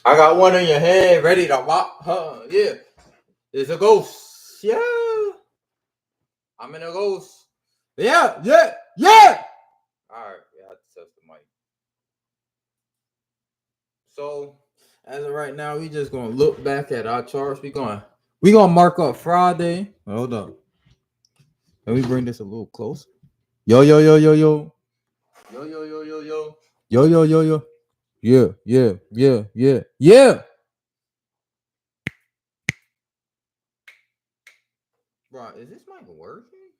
I got one in your hand, ready to rock. Yeah. It's a ghost. Yeah. I'm in a ghost. Yeah. All right. Yeah, I have to test the mic. So as of right now, we just gonna look back at our charts. We gonna mark up Friday. Hold up. Let me bring this a little closer. Yo. Yo. Yeah. Bro, is this mic working?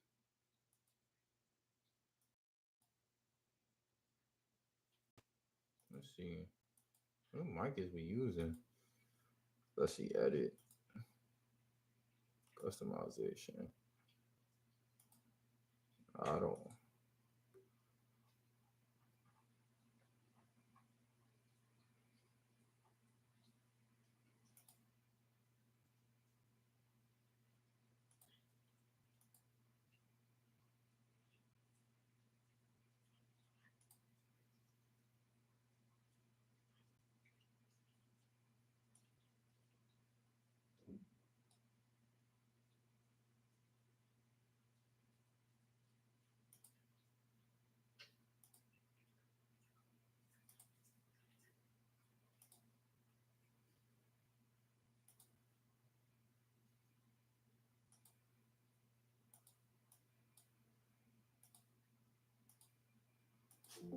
Let's see. What mic is we using? Let's see. Edit. Customization. I don't.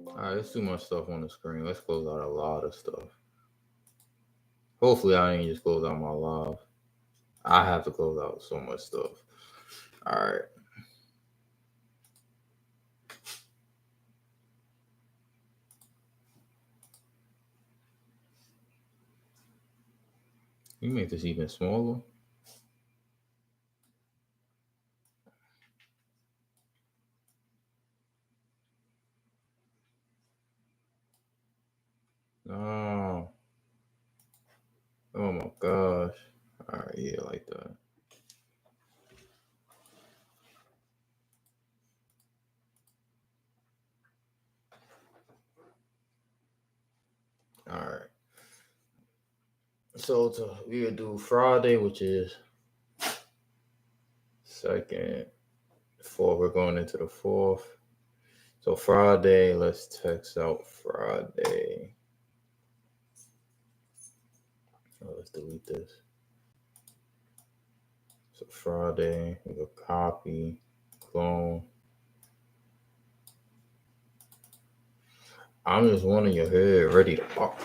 All right, there's too much stuff on the screen. Let's close out a lot of stuff. Hopefully, I ain't just close out my live. I have to close out so much stuff. All right. You make this even smaller. No. Oh my gosh. All right, yeah, like that. All right. So we would do Friday, which is second, fourth. We're going into the fourth. So Friday, let's text out Friday. Oh, let's delete this. So Friday, we go copy, clone. I'm just wanting your head ready to pop.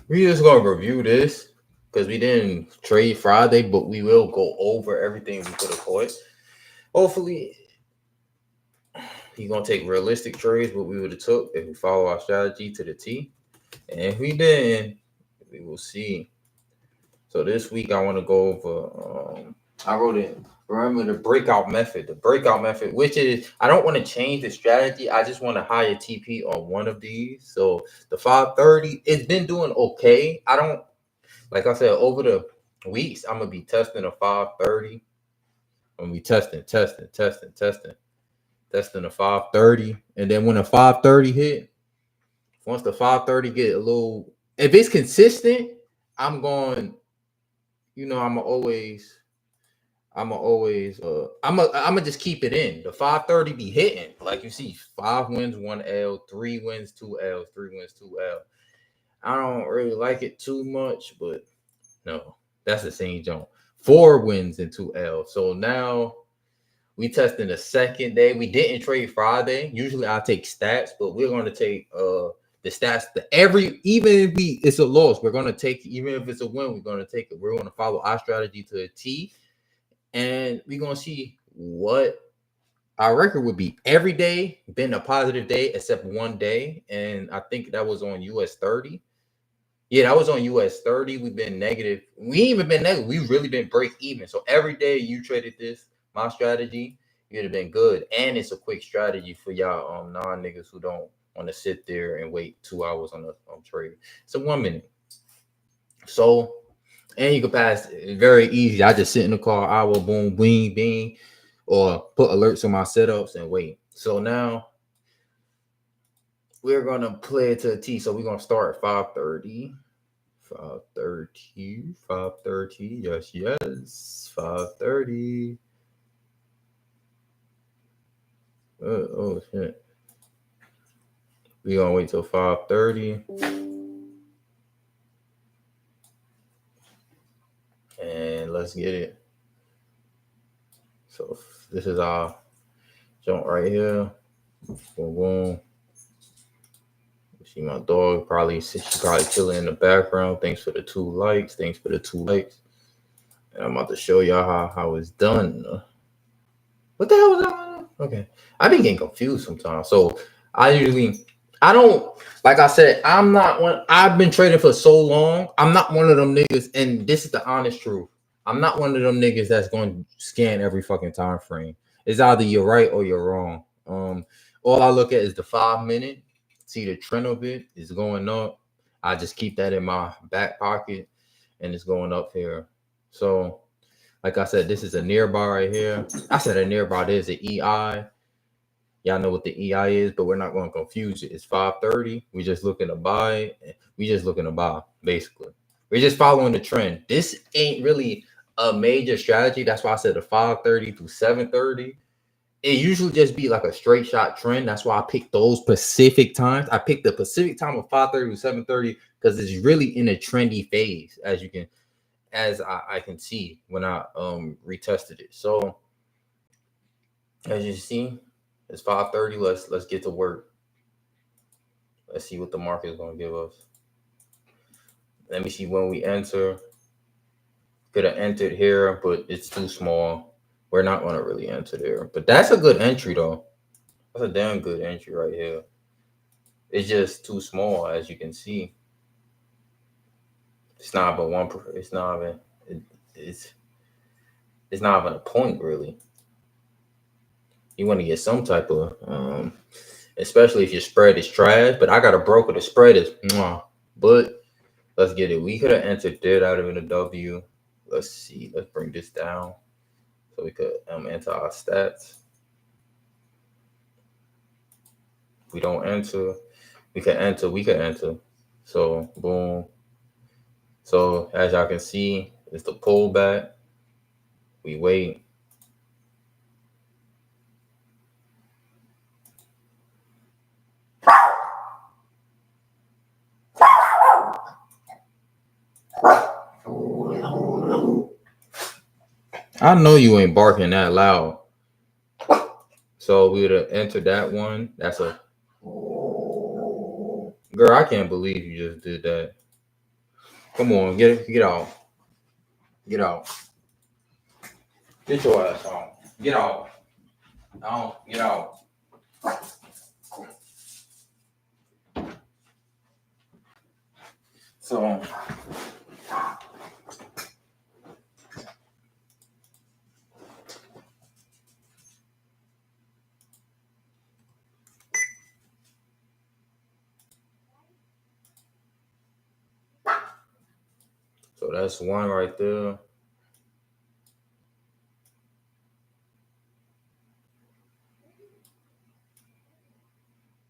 We just gonna review this because we didn't trade Friday, but we will go over everything we could have caught. Hopefully, he's gonna take realistic trades, what we would have took if we follow our strategy to the T. And if we didn't, we will see. So this week I want to go over. I wrote it. Remember the breakout method. The breakout method, which is I don't want to change the strategy. I just want to higher TP on one of these. So the 530, it's been doing okay. I don't like I said over the weeks. I'm gonna be testing a 530. I'm gonna be testing a 530, and then when a 530 hit, once the 530 get a little, if it's consistent, I'm going. You know, I'm gonna just keep it in. The 530 be hitting. Like you see, 5 wins, 1 L, 3 wins, 2 L's, 3 wins, 2 L. I don't really like it too much, but no, that's the same jump. 4 wins and 2 L's. So now we testing the second day. We didn't trade Friday. Usually I take stats, but we're gonna take the stats even if it's a loss, we're gonna take even if it's a win, we're gonna take it. We're gonna follow our strategy to a T. And we're gonna see what our record would be. Every day been a positive day except one day, and I think that was on US 30. Yeah, that was on US 30. We've been negative. We ain't even been negative. We really been break even. So every day you traded this, my strategy, you'd have been good. And it's a quick strategy for y'all non niggas who don't want to sit there and wait 2 hours on trade. So 1 minute. So and you can pass it very easy. I just sit in the car, I will boom, bing, bing, or put alerts on my setups and wait. So now we're gonna play it to a T. So we're gonna start at 5:30. 5:30. 5:30. Yes, yes. 5:30. Oh shit. We gonna wait till 5:30. And let's get it. So this is our jump right here. Boom, boom. See my dog she's probably chilling in the background. Thanks for the 2 likes. Thanks for the 2 likes. And I'm about to show y'all how it's done. What the hell was that? Okay. I've been getting confused sometimes. So I don't, like I said, I'm not one. I've been trading for so long. I'm not one of them niggas. And this is the honest truth. I'm not one of them niggas that's going to scan every fucking time frame. It's either you're right or you're wrong. All I look at is the 5 minute. See the trend of it is going up. I just keep that in my back pocket, and it's going up here. So, like I said, this is a nearby right here. I said a nearby. There's an EI. Y'all know what the EI is, but we're not going to confuse it. It's 5:30. We just looking to buy. We just looking to buy, basically. We're just following the trend. This ain't really a major strategy. That's why I said the 5:30 to 7:30. It usually just be like a straight shot trend. That's why I picked those Pacific times. I picked the Pacific time of 5:30 to 7:30 because it's really in a trendy phase, as I can see when I retested it. So as you see, it's 5:30. Let's get to work. Let's see what the market is going to give us. Let me see when we enter. Could have entered here, but it's too small. We're not going to really enter there. But that's a good entry, though. That's a damn good entry right here. It's just too small, as you can see. It's not even one. It's not even. It's not even a point, really. You want to get some type of, especially if your spread is trash. But I got a broker. The spread is, but let's get it. We could have entered there out of a W. Let's see. Let's bring this down so we could enter our stats. We don't enter. We can enter. We can enter. So boom. So as y'all can see, it's the pullback. We wait. I know you ain't barking that loud. So we would have entered that one. That's a girl. I can't believe you just did that. Come on, get out. Get out. Get your ass on. Get out. No, get out. So that's one right there.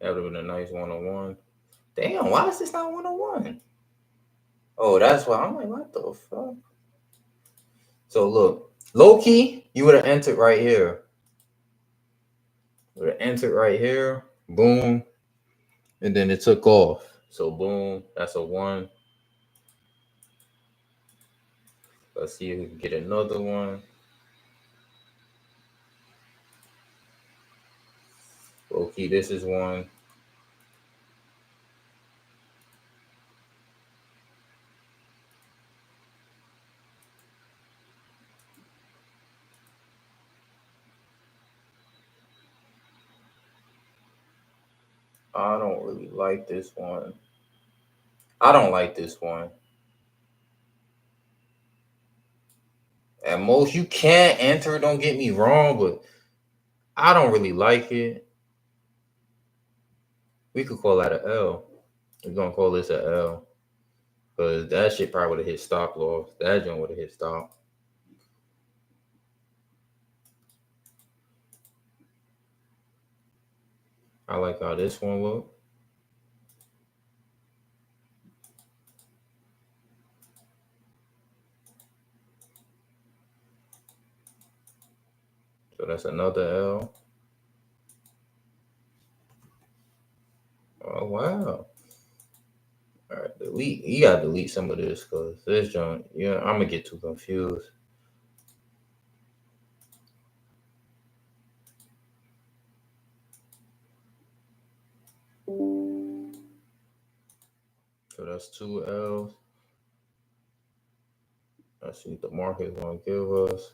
That would have been a nice 101. Damn, why is this not 101? Oh, that's why I'm like, what the fuck? So look, low key, you would have entered right here. Would have entered right here. Boom. And then it took off. So boom, that's a 1. Let's see if we can get another one. Low key, this is 1. I don't really like this one. I don't like this one. At most, you can't enter. Don't get me wrong, but I don't really like it. We could call that an L. We're gonna call this an L. Because that shit probably would have hit stop loss. That joint would have hit stop. I like how this one look. That's another L. Oh wow. All right, delete. You gotta delete some of this because this joint, yeah, I'm gonna get too confused. So that's 2 L's. Let's see what the market is gonna give us.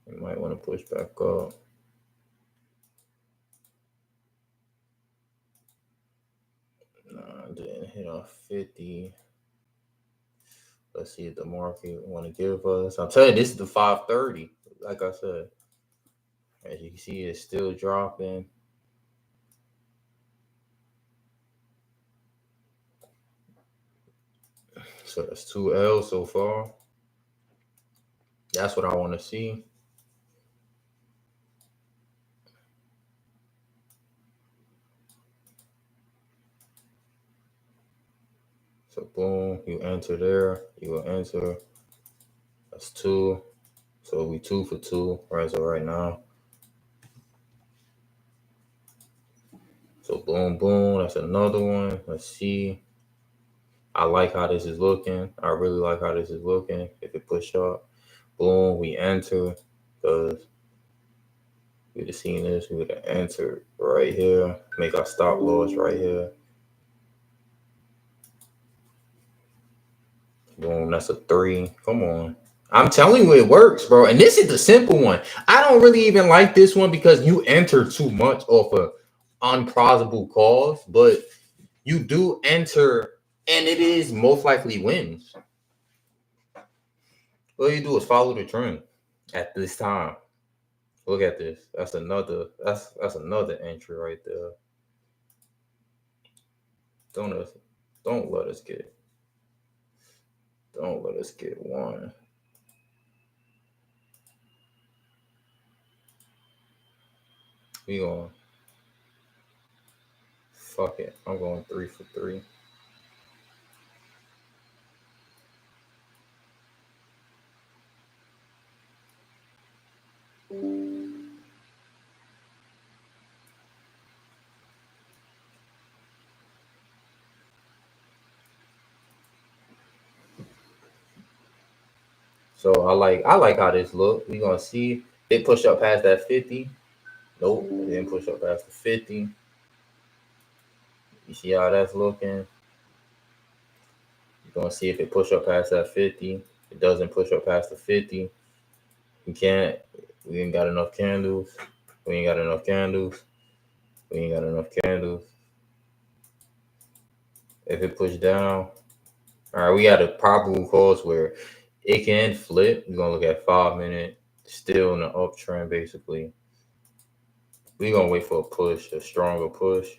You might want to push back up. Nah, didn't hit on 50. Let's see if the market want to give us. I'm telling you, this is the 530. Like I said, as you can see, it's still dropping. So that's 2 L's so far. That's what I want to see. So boom, you enter there. You will enter. That's 2. So we 2 for 2 as of right now. So boom, boom. That's another one. Let's see. I like how this is looking. I really like how this is looking. If it push up, boom, we enter. Because we would have seen this. We would have entered right here. Make our stop loss right here. Boom, that's a 3. Come on. I'm telling you it works, bro. And this is the simple one. I don't really even like this one because you enter too much off of unprofitable calls, but you do enter and it is most likely wins. All you do is follow the trend at this time. Look at this. That's another entry right there. Don't let us get one. We going fuck it. I'm going 3 for 3. So I like how this look. We gonna see it push up past that 50. Nope, it didn't push up past the 50. You see how that's looking? You're gonna see if it push up past that 50. It doesn't push up past the 50. We can't. We ain't got enough candles. We ain't got enough candles. We ain't got enough candles. If it push down, all right, we got a probable cause where it can flip. We're gonna look at 5 minute, still in the uptrend basically. We're gonna wait for a push, a stronger push.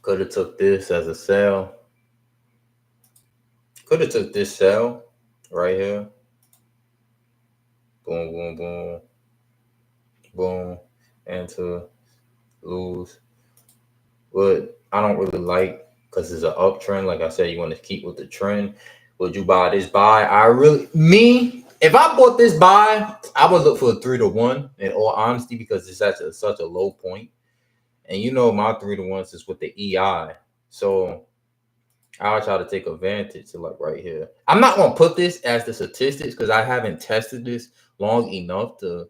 Could have took this as a sell. Could have took this sell right here. Boom, boom, boom, boom, and to lose. But I don't really like because it's an uptrend. Like I said, you want to keep with the trend. Would you buy this buy? If I bought this buy, I would look for a 3 to 1 in all honesty because it's at such a low point. And you know my 3 to 1s is with the EI. So I'll try to take advantage of like right here. I'm not gonna put this as the statistics because I haven't tested this long enough to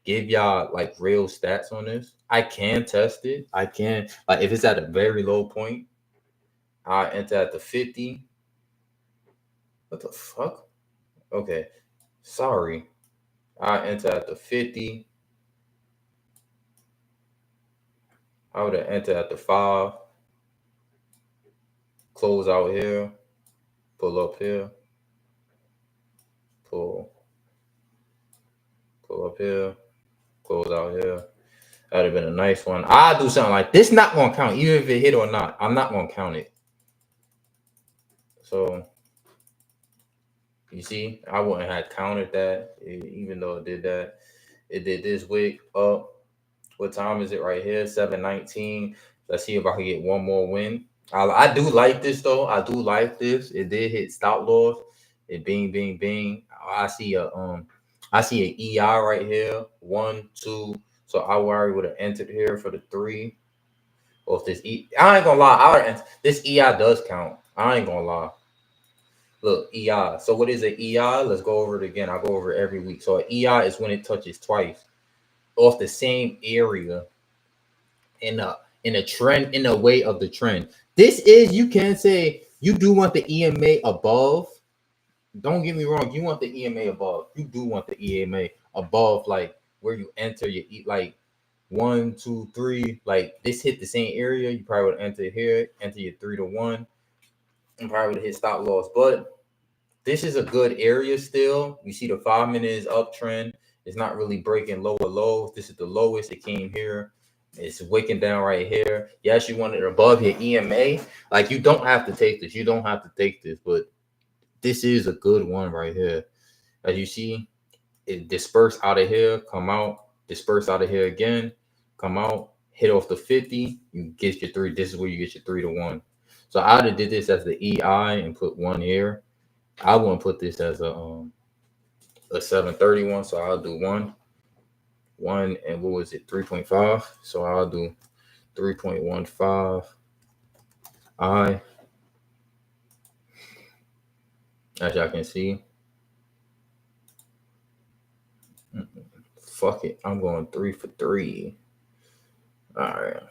give y'all like real stats on this. I can test it. I can like if it's at a very low point, I enter at the 50. What the fuck? Okay. Sorry. I enter at the 50. I would have entered at the 5. Close out here. Pull up here. Pull up here. Close out here. That'd have been a nice one. I'll do something like this. Not gonna count, even if it hit or not. I'm not gonna count it. So you see, I wouldn't have counted that, even though it did that. It did this wick up. What time is it right here? 7:19. Let's see if I can get one more win. I do like this though. I do like this. It did hit stop loss. It bing, bing, bing. I see an EI right here. 1, 2. So I already would have entered here for the 3. Or if this I ain't gonna lie. This EI does count. I ain't gonna lie. Look, EI. So what is an EI? Let's go over it again. I go over it every week. So an EI is when it touches twice off the same area in a trend in a way of the trend. This is you can say you do want the EMA above. Don't get me wrong, you want the EMA above. You do want the EMA above, like where you enter your like 1, 2, 3. Like this hit the same area. You probably would enter here, enter your 3 to 1, and probably would hit stop loss. But this is a good area still. You see the 5 minute is uptrend. It's not really breaking lower lows. This is the lowest. It came here. It's wicking down right here. Yes, you want it above your EMA. Like you don't have to take this. You don't have to take this, but this is a good one right here. As you see, it disperse out of here, come out, disperse out of here again, come out, hit off the 50. You get your 3. This is where you get your 3 to 1. So I would have did this as the EI and put 1 here. I wouldn't put this as a 731, so I'll do 1, and what was it, 3.5? So I'll do 3.15 I, as y'all can see. Fuck it, I'm going 3 for 3. All right.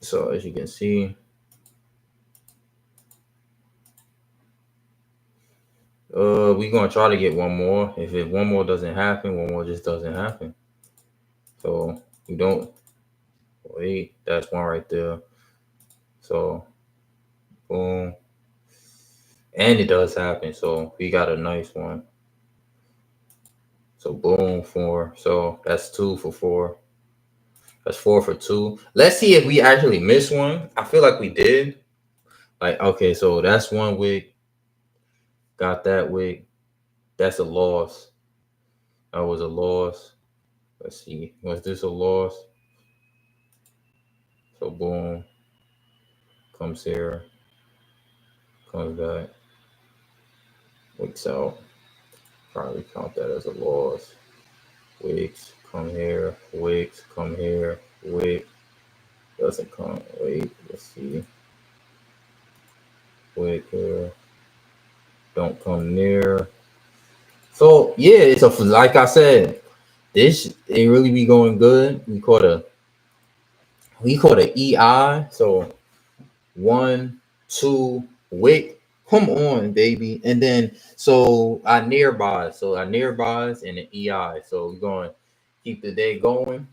So as you can see, we're gonna try to get one more. If one more doesn't happen, one more just doesn't happen. So we don't wait. That's one right there. So boom, and it does happen. So we got a nice one. So boom, 4. So that's 2 for 4. That's 4 for 2. Let's see if we actually missed one. I feel like we did. Like okay, so that's 1 wick. Got that wick. That's a loss. That was a loss. Let's see. Was this a loss? So boom. Comes here. Comes back. Wicks out. Probably count that as a loss. Wicks. Come here. Wicks. Come here. Wick. Doesn't come. Wait. Let's see. Wick here. Don't come near. So yeah, it's like I said, this it really be going good. We caught a EI. So 1, 2 wick. Come on, baby. And then so our nearbys. So our nearbys and the EI. So we're going to keep the day going.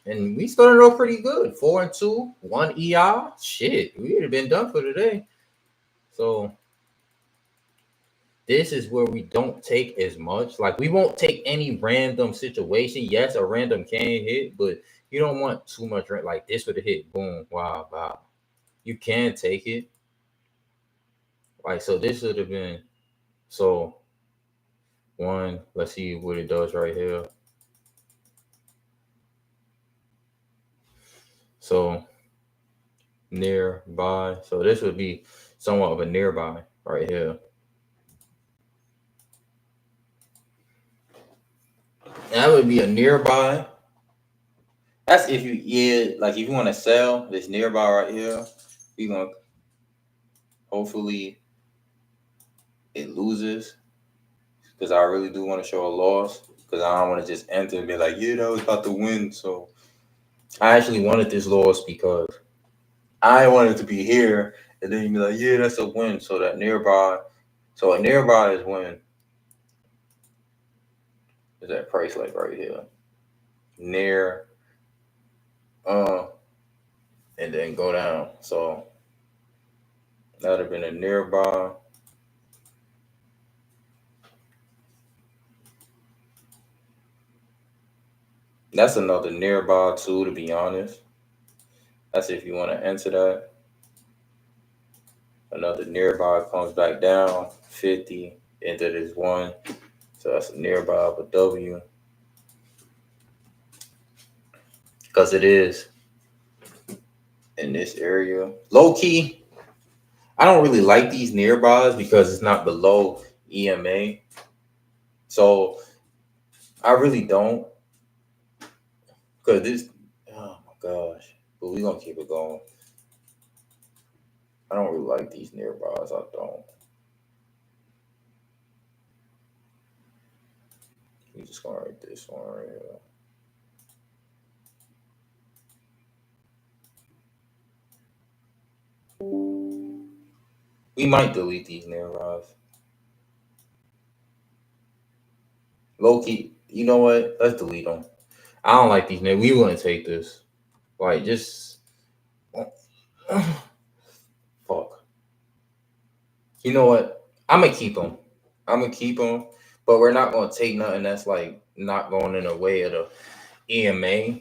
And we started off pretty good. 4 and 2, 1 EI. Shit, we would have been done for today. So this is where we don't take as much. Like we won't take any random situation. Yes, a random can hit, but you don't want too much. Like this would have hit. Boom. Wow. Wow. You can take it. Like so, this would have been so 1. Let's see what it does right here. So nearby. So this would be somewhat of a nearby right here. That would be a nearby. That's if like if you want to sell this nearby right here, we're gonna hopefully it loses because I really do want to show a loss because I don't want to just enter and be like, yeah, that was about to win. So I actually wanted this loss because I wanted to be here and then you be like, yeah, that's a win. So that nearby, so a nearby is when is that price like right here near, and then go down. So that would have been a nearby. That's another nearby too, to be honest. That's if you want to enter that. Another nearby comes back down 50 into this 1. So that's a nearby of a W. Because it is. in this area. Low key, I don't really like these nearbys because it's not below EMA. So I really don't. Because this, oh my gosh. But we're going to keep it going. I don't really like these nearbys. I don't. We just going to write this one right here. We might delete these nearbys. Low key, you know what? Let's delete them. I don't like these near. We wouldn't take this. Like, just fuck. You know what? I'm gonna keep them. But we're not gonna take nothing that's like not going in the way of the EMA.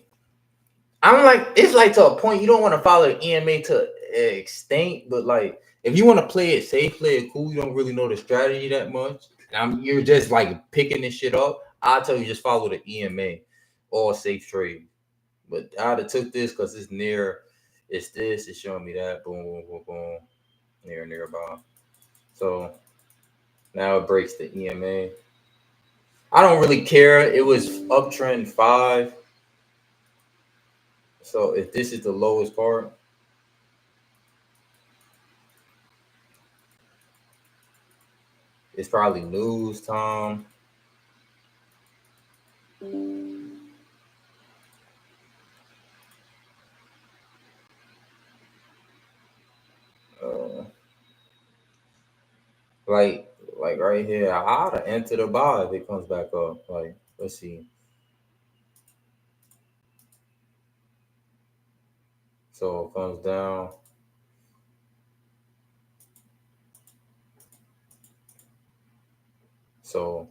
I'm like, it's like to a point you don't want to follow the EMA to extent, but like if you want to play it safe, play it cool, you don't really know the strategy that much. You're just like picking this shit up. I'll tell you, just follow the EMA or safe trade. But I'd have took this because it's near. It's this. It's showing me that. Boom, boom, boom, boom. Nearby. So now it breaks the EMA. I don't really care. It was uptrend 5. So if this is the lowest part, it's probably news time. Uh, like right here, I ought to enter the buy if it comes back up. Like, let's see. So it comes down. So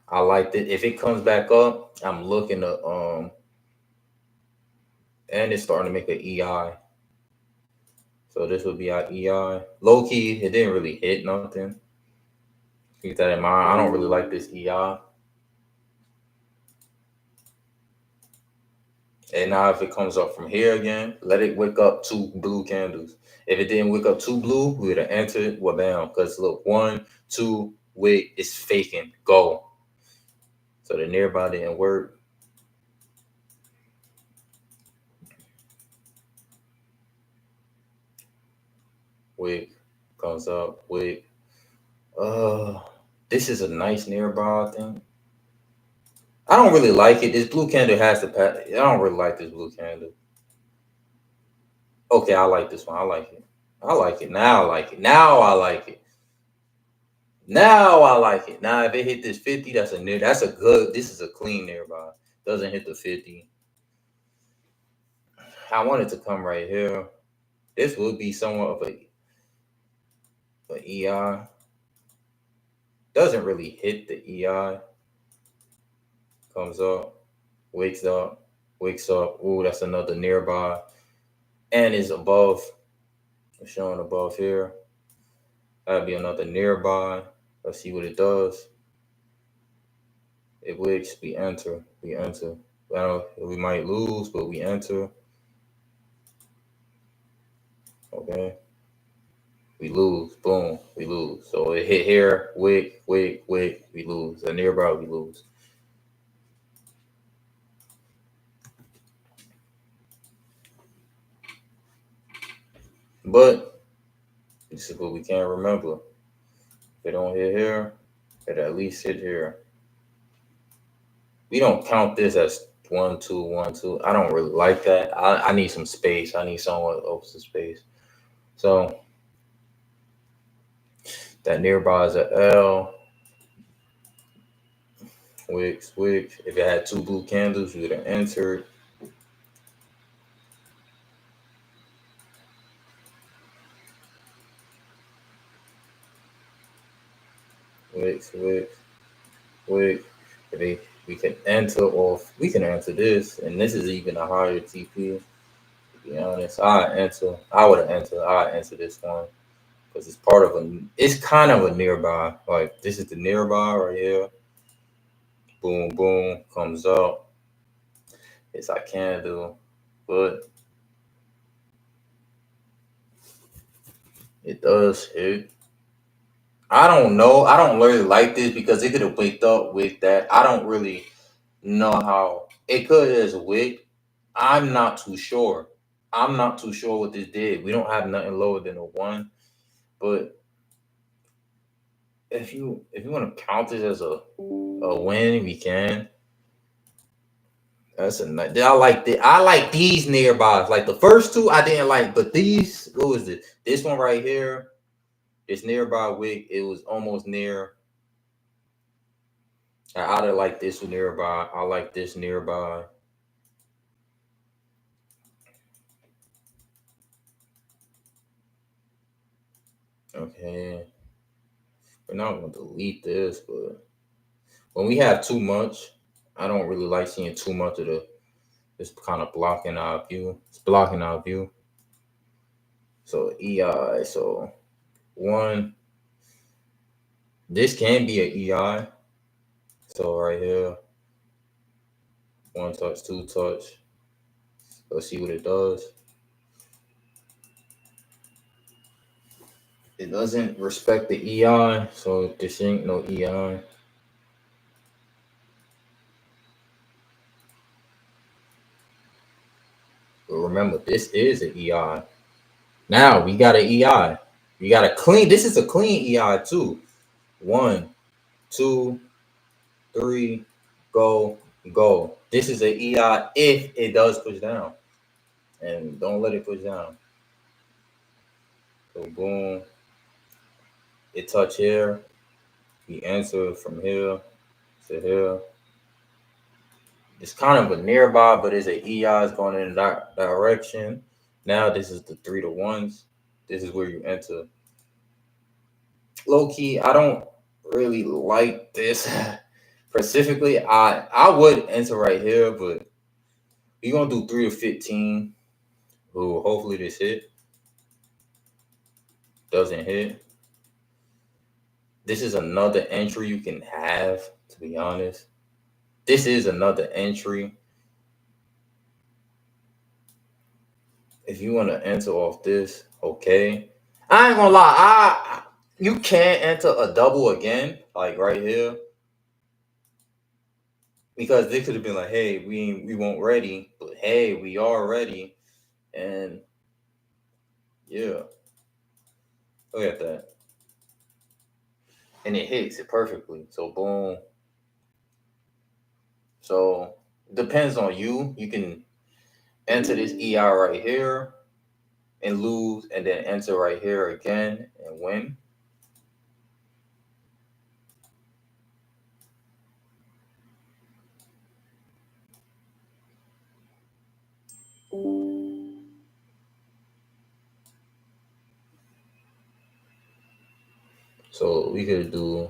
I like that. If it comes back up, I'm looking to and it's starting to make an EI. So this would be our EI. Low key, it didn't really hit nothing. Keep that in mind. I don't really like this EI. And now if it comes up from here again, let it wick up 2 blue candles. If it didn't wick up 2 blue, we would have entered. Well, bam. Because look, 1, 2, wick, it's faking. Go. So the nearby didn't work. Wick comes up. Wick. This is a nice nearby, I think. I don't really like it. This blue candle has the path. I don't really like this blue candle. Okay, I like this one. I like it. I like it. Now I like it. Now I like it. Now I like it. Now if it hit this 50, that's a near. That's a good. This is a clean nearby. Doesn't hit the 50. I want it to come right here. This would be somewhat of a EI. Doesn't really hit the EI. Comes up, wakes up. Ooh, that's another nearby. And is above. Showing above here. That'd be another nearby. Let's see what it does. It wicks. We enter. Well, we might lose, but we enter. Okay. We lose. Boom. We lose. So it hit here. Wick. We lose. And nearby, we lose. But this is what we can't remember. If it don't hit here, it at least hit here. We don't count this as 1, 2, 1, 2. I don't really like that. I need some space. I need someone else to space. So that nearby is a L. Wicks. If it had 2 blue candles, you would have entered. Wicks. If we can enter off, we can enter this, and this is even a higher TP. To be honest, I would have entered. I enter this one because it's part of a. It's kind of a nearby. Like this is the nearby right here. Boom, boom, comes up. It's I can do, but It does hit. I don't know. I don't really like this because it could have waked up with that. I don't really know how it could as a wick. I'm not too sure. I'm not too sure what this did. We don't have nothing lower than a one. But if you want to count this as a win, we can. That's a nice. I like these nearbys. Like the first two, I didn't like, but these. What was it? This one right here. This nearby wick. It was almost near. I didn't like this one nearby. I like this nearby. Okay, we're not gonna delete this, but when we have too much, I don't really like seeing too much of the. It's kind of blocking our view. It's blocking our view. So EI. So one. This can be an EI. So right here, one touch, two touch. Let's see what it does. It doesn't respect the EI, so this ain't no EI. But remember, this is an EI. Now we got an EI. We got a clean. This is a clean EI too. One, two, three, go, go. This is an EI if it does push down. And don't let it push down. So boom. It touch here. We answer from here to here. It's kind of a nearby, but it's a EI is going in that direction. Now this is the 3 to 1s. This is where you enter. Low key, I don't really like this specifically. I would enter right here, but we're gonna do 3 to 15. Who hopefully this hit. Doesn't hit. This is another entry you can have, to be honest. This is another entry. If you want to enter off this, okay. I ain't gonna lie, you can't enter a double again, like right here. Because they could have been like, hey, we weren't ready, but hey, we are ready. And yeah. Look at that. And it hits it perfectly. So boom. So depends on you. You can enter this EI right here and lose, and then enter right here again and win. So we could do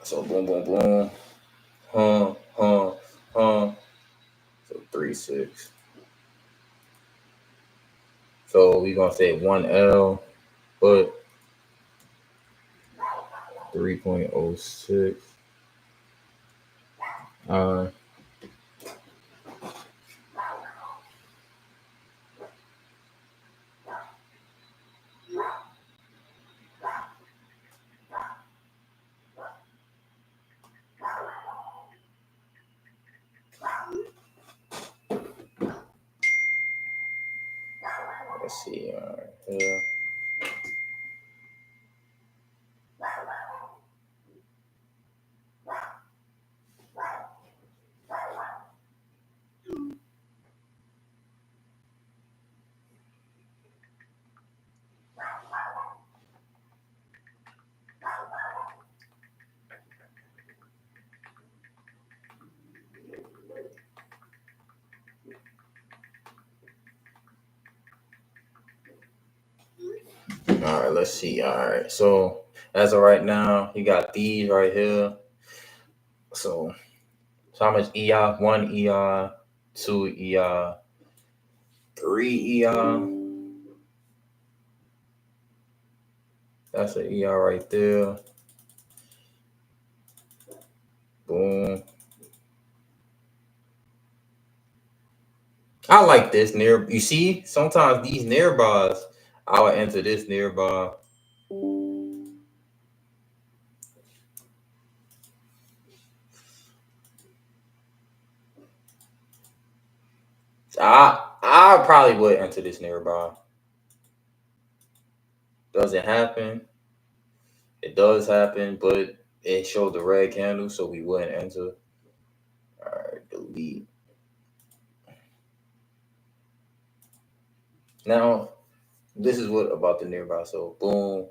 so boom boom boom. Huh, huh, huh. So 3-6. So we're gonna say 1L, but 3.06. Let's see. All right, here. All right, let's see. All right, so as of right now, you got these right here. So how much EI? 1 EI, 2 EI, 3 EI. That's an EI right there. Boom. I like this near. You see, sometimes these nearbys, I would enter this nearby. I probably would enter this nearby. Doesn't happen. It does happen, but it showed the red candle, so we wouldn't enter. All right, delete. Now, this is what about the nearby. So boom,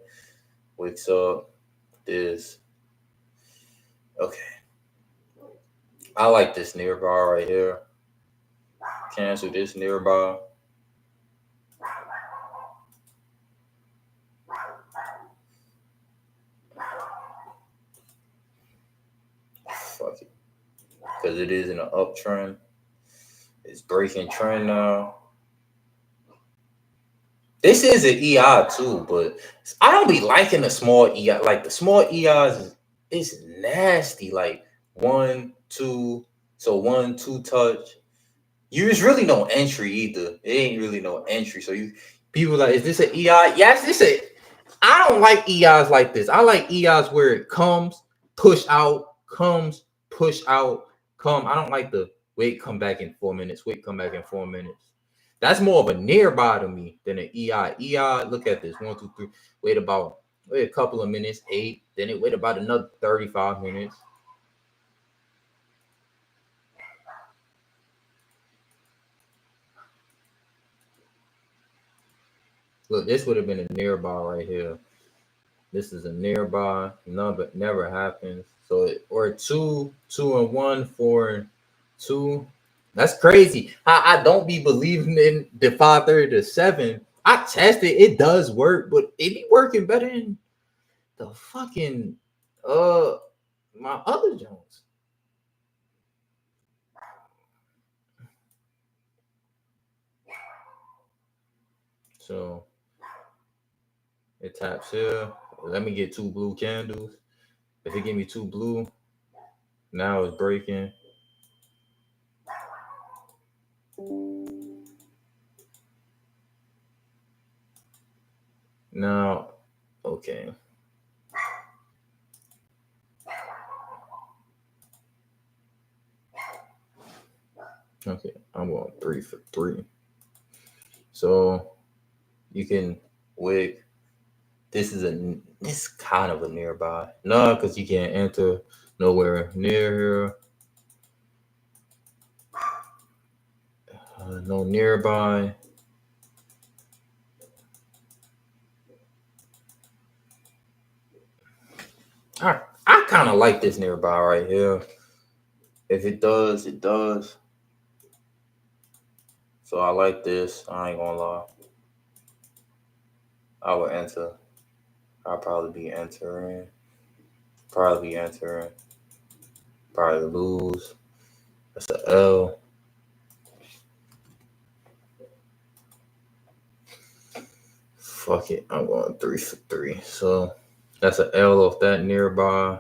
wakes up. This. Okay. I like this nearby right here. Cancel this nearby. Fuck it. Because it is in an uptrend. It's breaking trend now. This is an EI too, but I don't be liking the small EI. Like the small EIs, it's nasty. Like 1, 2, so 1, 2 touch. There's really no entry either. It ain't really no entry. So people like, is this an EI? Yes, this a. I don't like EIs like this. I like EIs where it comes, push out, comes, push out, come. I don't like the wait, come back in 4 minutes. Wait, come back in 4 minutes. That's more of a nearby to me than an EI. EI, look at this. 1, 2, 3. Wait a couple of minutes, 8. Then it wait about another 35 minutes. Look, this would have been a nearby right here. This is a nearby. No, but never happens. So or 2, 2 and 1, 4 and 2. That's crazy. I don't be believing in the 530 to 7. I tested it does work, but it be working better than the fucking my other Jones. So it taps here. Let me get 2 blue candles. If it give me 2 blue, now it's breaking. Now, okay. Okay, I'm going 3 for 3. So you can wig. This is kind of a nearby. No, because you can't enter nowhere near here. No nearby. I kind of like this nearby right here. If it does, it does. So I like this. I ain't gonna lie. I would enter. I'll probably be entering. Probably lose. That's an L. Fuck it. I'm going 3 for 3. So that's an L off that nearby.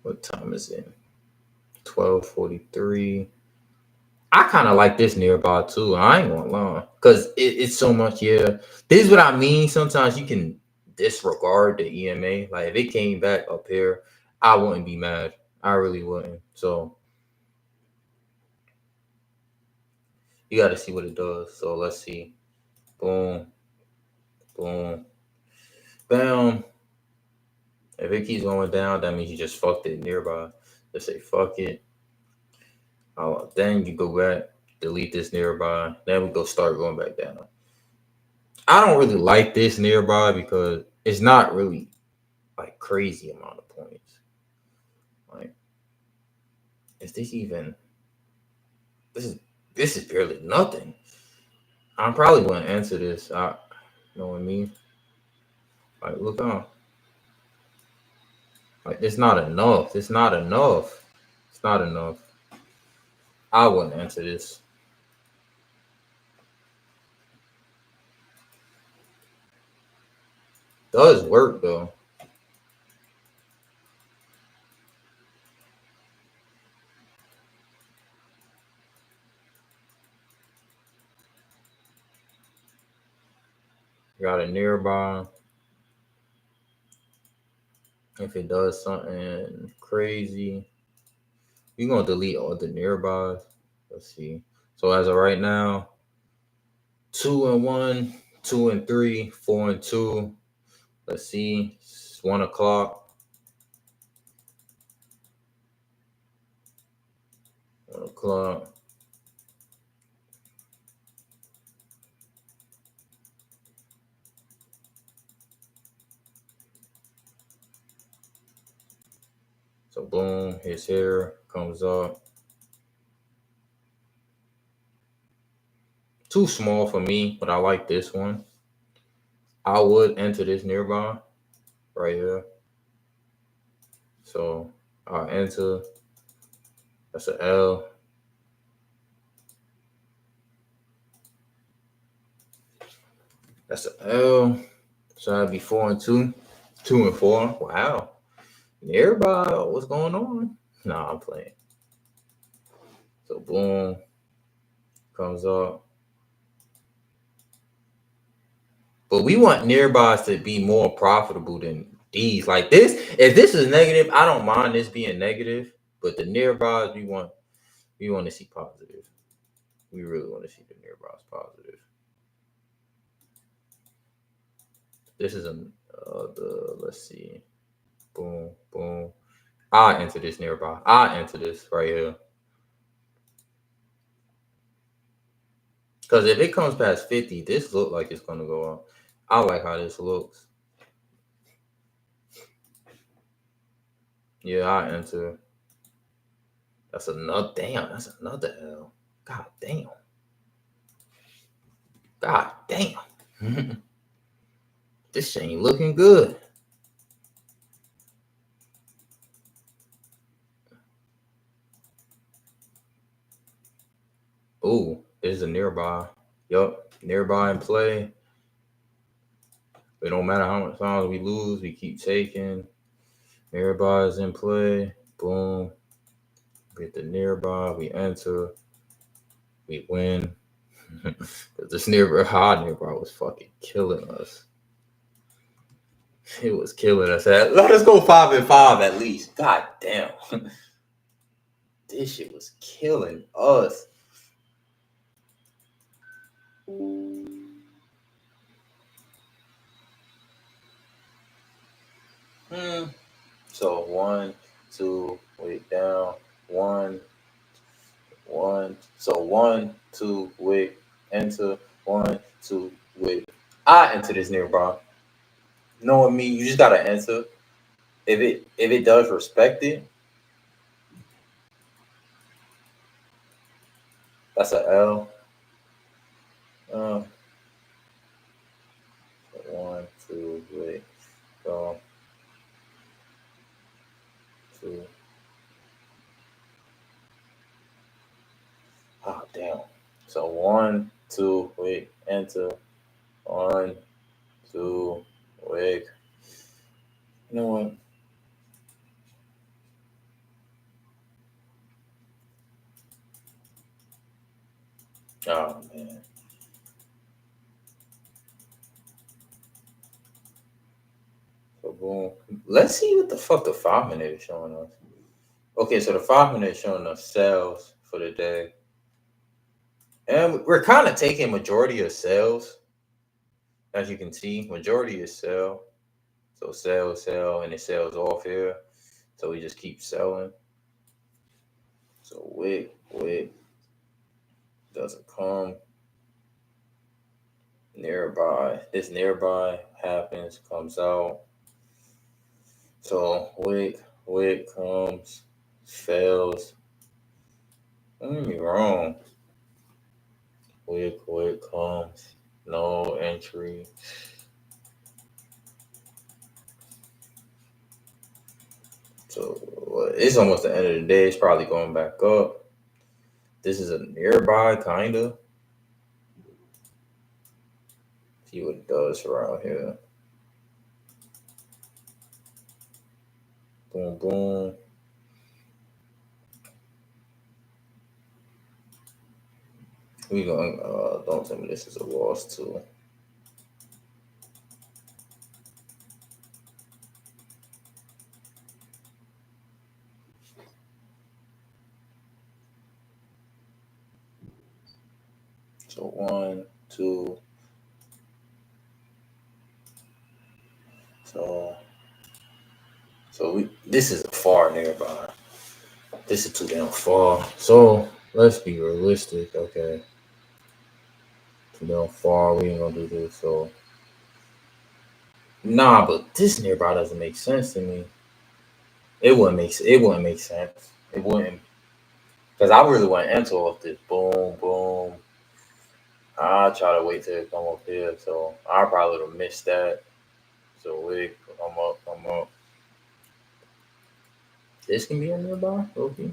What time is it? 12:43. I kind of like this nearby too. I ain't gonna lie, cause it's so much. Yeah, this is what I mean. Sometimes you can disregard the EMA. Like if it came back up here, I wouldn't be mad. I really wouldn't. So you got to see what it does. So let's see. Boom, boom, bam. If it keeps going down, that means you just fucked it nearby. Let's say fuck it. Oh, then you go back, delete this nearby. Then we go start going back down. I don't really like this nearby because it's not really like crazy amount of points. Like, is this even? This is barely nothing. I'm probably going to answer this. You know what I mean? Like, look on. Like, it's not enough. It's not enough. It's not enough. I wouldn't answer this. Does work though. Got a nearby. If it does something crazy, we're gonna delete all the nearbys. Let's see. So as of right now, 2-1, 2-3, 4-2. Let's see. It's 1 o'clock. 1 o'clock. So boom, his hair comes up. Too small for me, but I like this one. I would enter this nearby right here. So I'll enter. That's an L. That's an L. So that'd be 4-2. 2-4. Wow. Nearby, what's going on? Nah, I'm playing. So boom, comes up. But we want nearbys to be more profitable than these. Like this, if this is negative, I don't mind this being negative. But the nearbys, we want to see positive. We really want to see the nearbys positive. This is let's see. Boom, boom. I enter this nearby. I enter this right here. Because if it comes past 50, this look like it's gonna go up. I like how this looks. Yeah, I enter. That's another damn. That's another L. God damn. God damn. This shit ain't looking good. Ooh, there's a nearby. Yup, nearby in play. It don't matter how much times we lose, we keep taking. Nearby's in play. Boom. Get the nearby. We enter. We win. This hard nearby was fucking killing us. It was killing us. Let us go 5-5 at least. God damn. This shit was killing us. So 1, 2, wait down. 1, 1. So 1, 2, wait, enter. 1, 2, wait. I enter this nearby. Knowing me, you just gotta enter. If it does respect it, that's a L. 1, 2, wait. Go. 2. Oh damn. So 1, 2, wait, enter. 1, 2, wait. You know what? Oh man. So boom. Let's see what the fuck the 5 minute is showing us. Okay, so the 5 minute is showing us sales for the day. And we're kind of taking majority of sales. As you can see, majority is sell. So sell, and it sells off here. So we just keep selling. So wick doesn't come. Nearby. This nearby happens, comes out. So wick comes, fails. Don't get me wrong. Wick comes, no entry. So it's almost the end of the day. It's probably going back up. This is a nearby, kind of. See what it does around here. Boom, boom. We going. Don't tell me this is a loss too. So 1, 2. So this is a far nearby. This is too damn far. So let's be realistic, okay? Too damn far. We ain't gonna do this. So nah, but this nearby doesn't make sense to me. It wouldn't make sense. It wouldn't, because I really want to enter off this. Boom, boom. I'll try to wait till it come up here. So I probably would have missed that. So wait, come up, come up. This can be a nearby. Okay.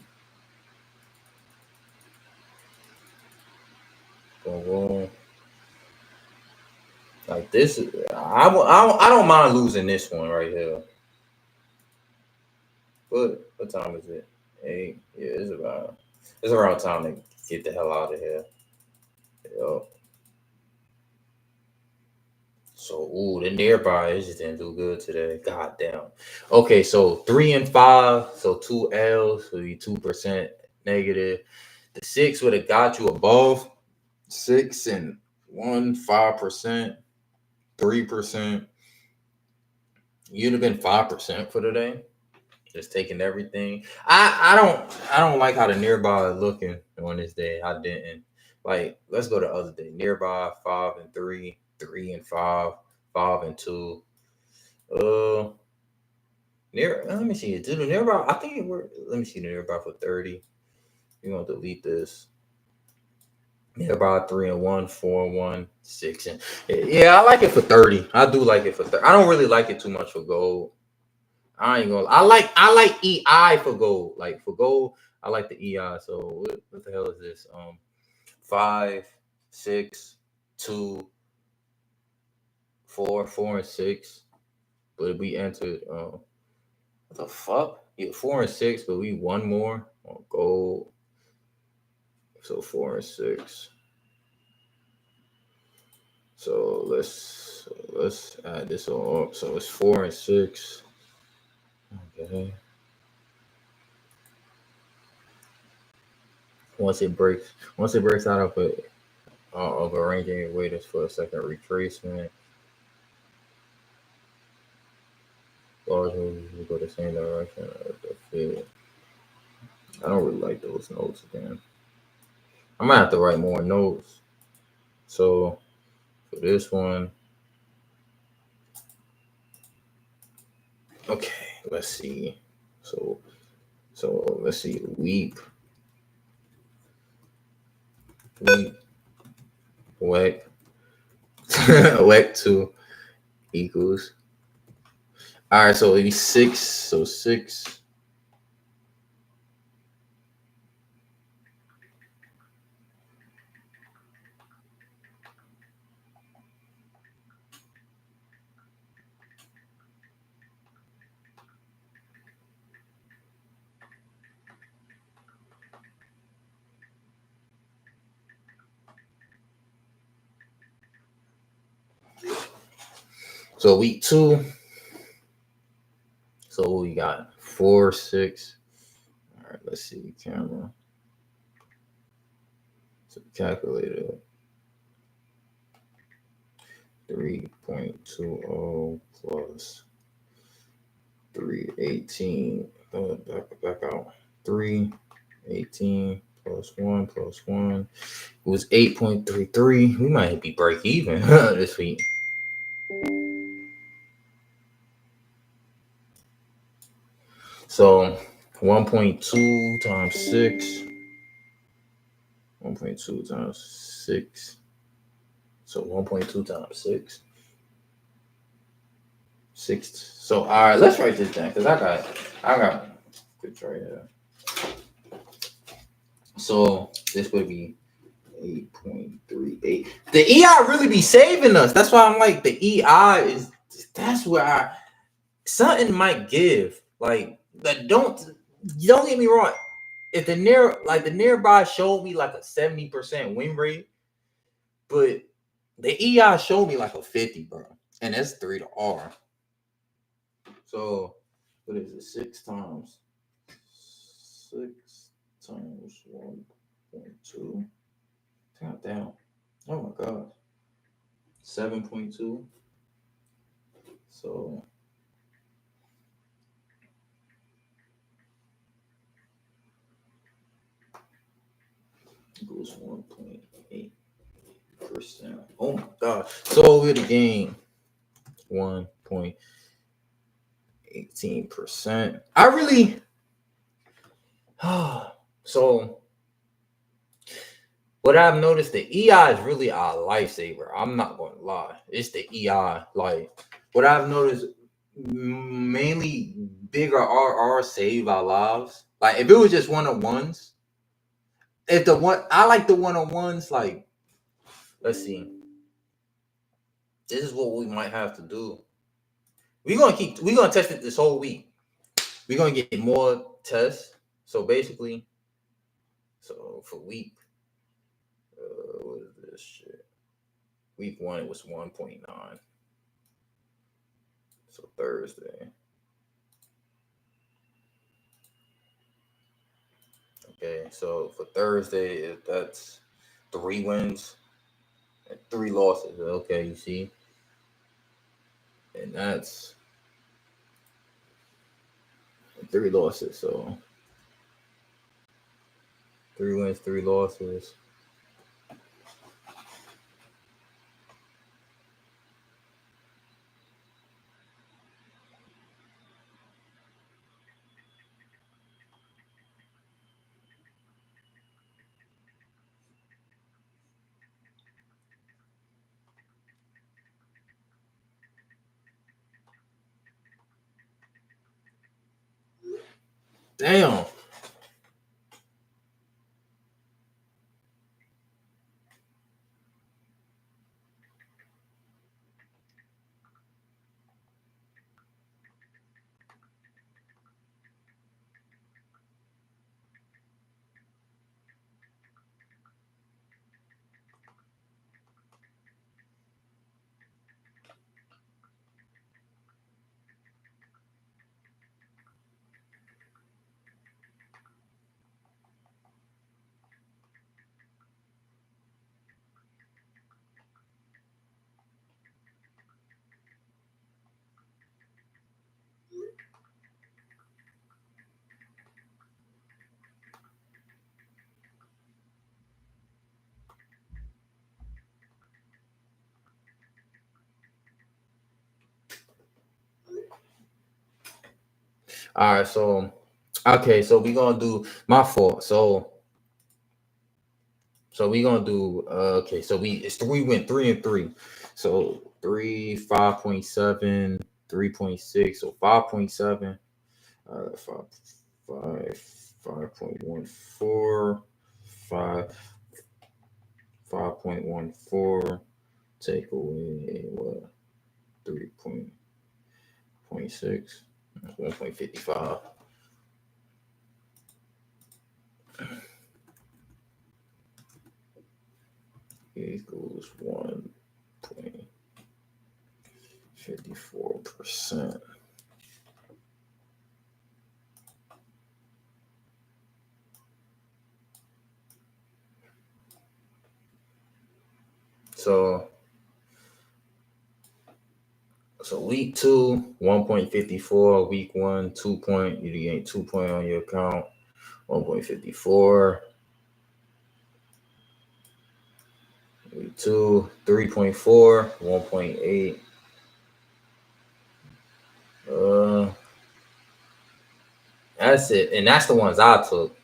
Boom, boom. Like this, I don't mind losing this one right here. What time is it? 8. Yeah, it's around time to get the hell out of here. Yep. So, the nearby it just didn't do good today. God damn. Okay, so 3 and 5, so 2 L's would be 2% negative. The 6 would have got you above 6 and 1, 5%, 3%. You'd have been 5% for today. Just taking everything. I don't like how the nearby is looking on this day. I didn't. Like, let's go to the other day. Nearby 5 and 3, 3 and 5, 5 and 2. Let me see. Do the nearby? I think it worked. Let me see the nearby for 30. You're gonna delete this. Nearby 3 and 1, 4 and 1, 6 and yeah, I like it for 30. I do like it for 30. I don't really like it too much for gold. I ain't gonna. I like EI for gold. Like for gold, I like the EI. So what the hell is this? 5, 6, 2, 4, 4 and 6. But we entered. What the fuck? Yeah, 4 and 6, but we one more on gold. So 4 and 6. So let's add this all up. So it's 4 and 6. Okay. Once it breaks out of a ranging wait is for a second retracement. Large moves go the same direction as the fit. I don't really like those notes again. I might have to write more notes. So for this one, okay, let's see. So let's see. Weep, wet, wet 2 equals. All right, so 86. So 6. So week 2. So we got 4, 6. All right, let's see camera. So calculator 3.20 plus 318. Back out. 318 plus 1 plus 1. It was 8.33. We might be break even this week. So 1.2 times 6. 1.2 times 6. So 1.2 times 6. 6. So all right, let's write this down because I got good right here. So this would be 8.38. The EI really be saving us. That's why I'm like the EI is. That's where something might give. Like don't get me wrong. If the nearby showed me like a 70% win rate, but the EI showed me like a 50, bro, and that's 3 to R. So what is it? 6 times 1.2. God damn. Oh my god. 7.2. So it goes 1.8%. Oh my god. So we'd gain 1.18%. I really so what I've noticed, the EI is really our lifesaver. I'm not going to lie. It's the EI. Like what I've noticed, mainly bigger RR save our lives. Like if it was just one on ones, if the one I like the one on ones, like let's see, this is what we might have to do. We're gonna test it this whole week. We're gonna get more tests. So basically, so for week, what is this shit? Week one it was 1.9. So Thursday. Okay, so for Thursday, that's 3 wins and 3 losses. Okay, you see, and that's 3 losses. So 3 wins, 3 losses. Damn. All right, so okay, so we gonna do my fault. So we gonna do okay. So we went 3 and 3. So 3, 5.7, 3.6. So 5.7. 5.14, 5.14. Take away what? 3.6. 1.55. Equals 1.54%. So week two, 1.54. Week one, 2 point. You gain 2 point on your account. 1.54. Week two, 3.4, 1.8. That's it. And that's the ones I took.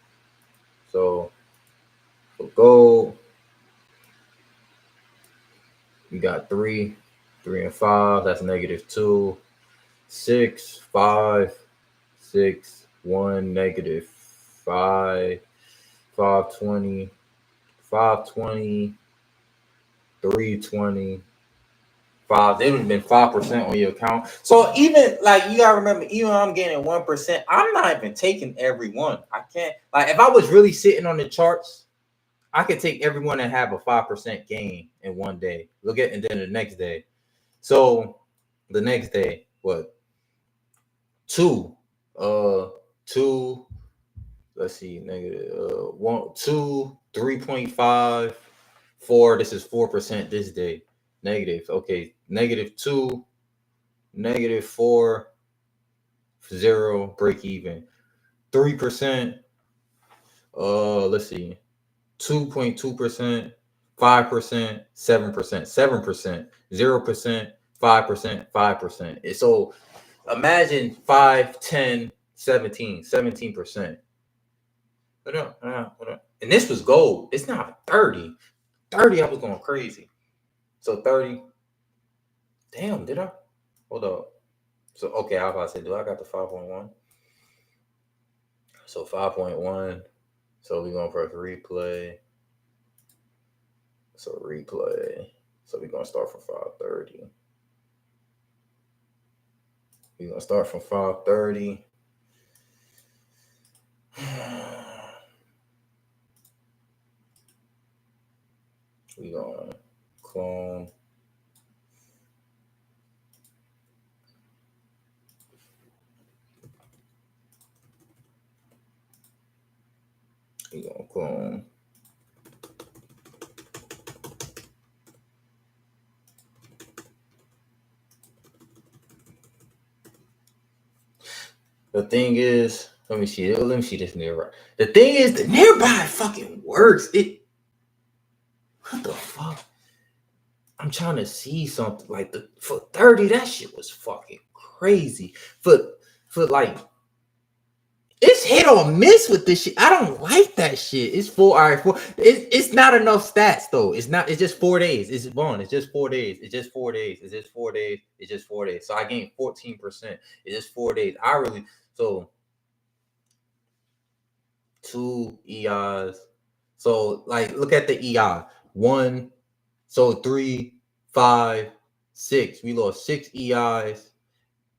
So for gold, you got 3 and 5. That's -2. 6, 5, 6, 1, -5, 520, 520, 320, 5. It would have been 5% on your account. So even like you gotta remember, even when I'm getting 1%, I'm not even taking every one. I can't like if I was really sitting on the charts, I could take everyone and have a 5% gain in one day. Look at and then the next day. So the next day, what? Two. Two. Let's see, negative 1, 2, 3.5, 4. This is 4% this day. Negative. Okay. -2, -4, 0, break even. 3%. Let's see. 2.2%, 5%, 7%, 7%, 0%, 5%, 5%. And so imagine 5, 10, 17, 17%. What up? What up? And this was gold. It's not 30. 30, I was going crazy. So 30. Damn, did I? Hold up. So, okay, I was about to say, do I got the 5.1? So 5.1. So we're going to press replay. So replay. So we're going to start from 530. We're going to start from 530. We're going to clone. We're going to clone. The thing is, let me see this nearby. The thing is, the nearby fucking works. What the fuck? I'm trying to see something like for 30, that shit was fucking crazy. For like, it's hit or miss with this shit. I don't like that shit. It's 4. All right, 4. It's not enough stats though. It's not. It's just 4 days. It's Vaughn. It's just 4 days. It's just 4 days. It's just 4 days. It's just 4 days. So I gained 14%. It's just 4 days. So 2 EIs. So like, look at the EI. 1. So 3, 5, 6. We lost 6 EIs,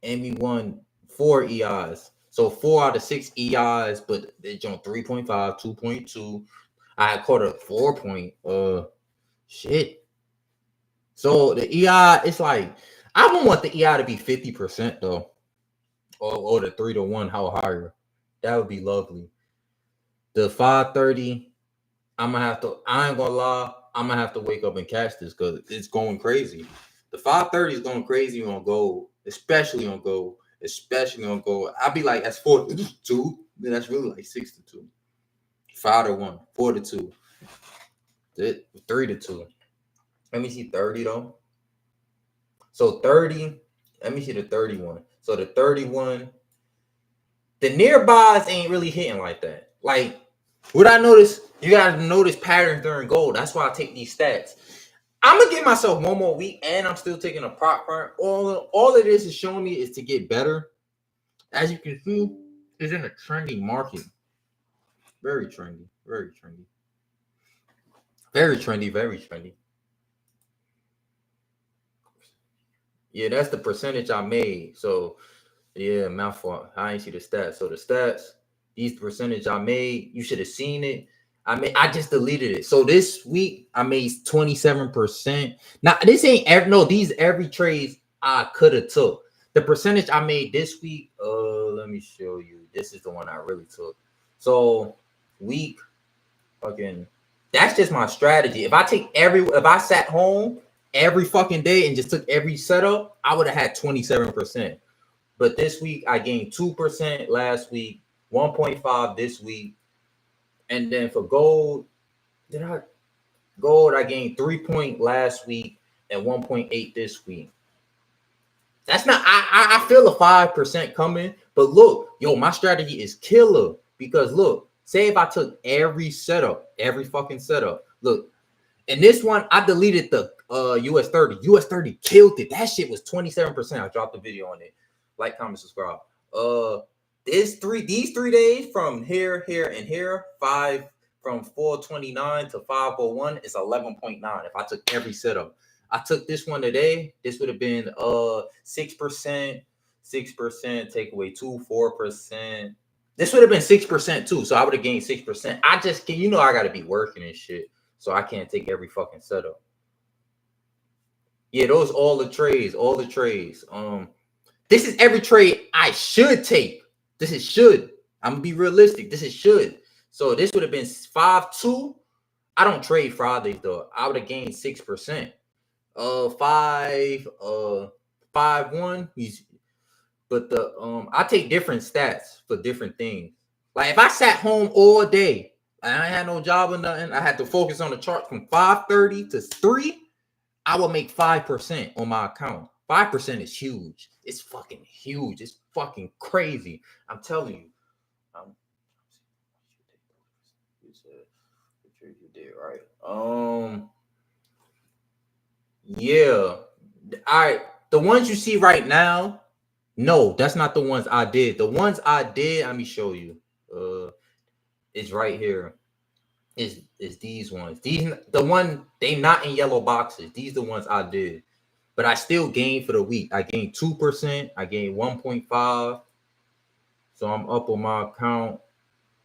and we won 4 EIs. So 4 out of 6 EIs, but they jumped 3.5, 2.2. I caught a 4 point. Shit. So the EI, it's like, I don't want the EI to be 50% though, or the 3-to-1, how higher. That would be lovely. The 530, I ain't gonna lie, I'm gonna have to wake up and catch this because it's going crazy. The 530 is going crazy on gold, especially on gold. I'll be like, that's 4-2. Then that's really like 6-2. 5-1, 4-2, 3-2. Let me see 30 though. So 30, let me see the 31. So the 31, the nearbys ain't really hitting like that. Like, what I noticed, you gotta notice patterns during gold. That's why I take these stats. I'm gonna give myself one more week, and I'm still taking a prop firm. All it is showing me is to get better. As you can see, it's in a trendy market. Very trendy, very trendy. Very trendy, very trendy. Yeah, that's the percentage I made. So, yeah, mouthful. I ain't see the stats. So the stats, these percentage I made, you should have seen it. I just deleted it. So this week I made 27%. Now this ain't these every trades I could have took. The percentage I made this week, let me show you. This is the one I really took. So week, fucking, that's just my strategy. If I sat home every fucking day and just took every setup, I would have had 27%. But this week I gained 2% last week, 1.5 this week. And then for gold, I gained 3 point last week and 1.8 this week. That's not, I feel a 5% coming, but look, my strategy is killer because look, say if I took every fucking setup, look, and this one, I deleted the US 30. US 30 killed it. That shit was 27%. I dropped the video on it. Like, comment, subscribe. These 3 days from here, and here, from 429 to 501 is 11.9. If I took every setup, I took this one today, this would have been 6%, take away 2, 4%. This would have been 6% too. So I would have gained 6%. I gotta be working and shit. So I can't take every fucking setup. Yeah, those all the trades. This is every trade I should take. This is should. I'm gonna be realistic. This is should. So this would have been 5-2. I don't trade Fridays though. I would have gained 6%. 5, 5-1. But I take different stats for different things. Like if I sat home all day and I had no job or nothing, I had to focus on the chart from 5:30 to 3. I will make 5% on my account. 5% is huge. It's fucking huge. It's fucking crazy. I'm telling you. You did right. Yeah. All right. The ones you see right now, no, that's not the ones I did. The ones I did, let me show you. It's right here. Is these ones. These the one they not in yellow boxes. These the ones I did. But I still gained for the week. I gained 2%. I gained 1.5. So I'm up on my account.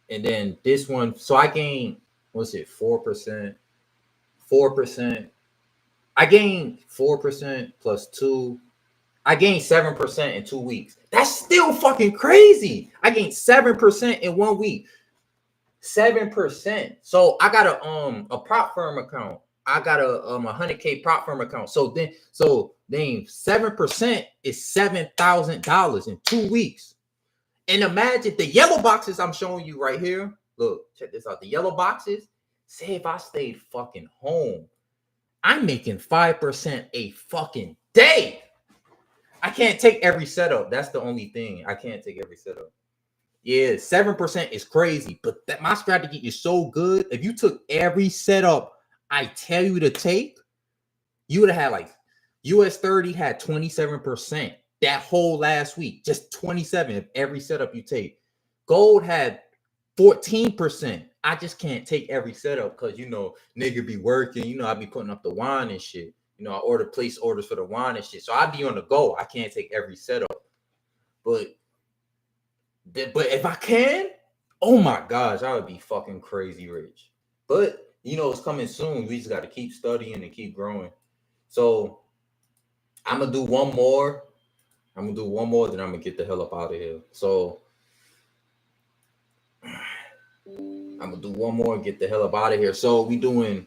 And then this one, so I gained, what's it, 4%? 4%. I gained 4% plus 2. I gained 7% in 2 weeks. That's still fucking crazy. I gained 7% in 1 week. 7%. So I got a prop firm account. I got a 100K prop firm account. So then 7% is $7,000 in 2 weeks. And imagine the yellow boxes I'm showing you right here. Look, check this out. The yellow boxes. Say if I stayed fucking home, I'm making 5% a fucking day. I can't take every setup. That's the only thing. I can't take every setup. Yeah, 7% is crazy, but my strategy is so good. If you took every setup I tell you to take, you would have had like US 30 had 27% that whole last week, just 27 of every setup you take. Gold had 14%. I just can't take every setup because nigga be working. I be putting up the wine and shit. I place orders for the wine and shit. So I be on the go. I can't take every setup. But if I can, oh my gosh, I would be fucking crazy rich. But it's coming soon. We just got to keep studying and keep growing. So I'm gonna do one more. Then I'm gonna get the hell up out of here. So I'm gonna do one more and get the hell up out of here. So we doing.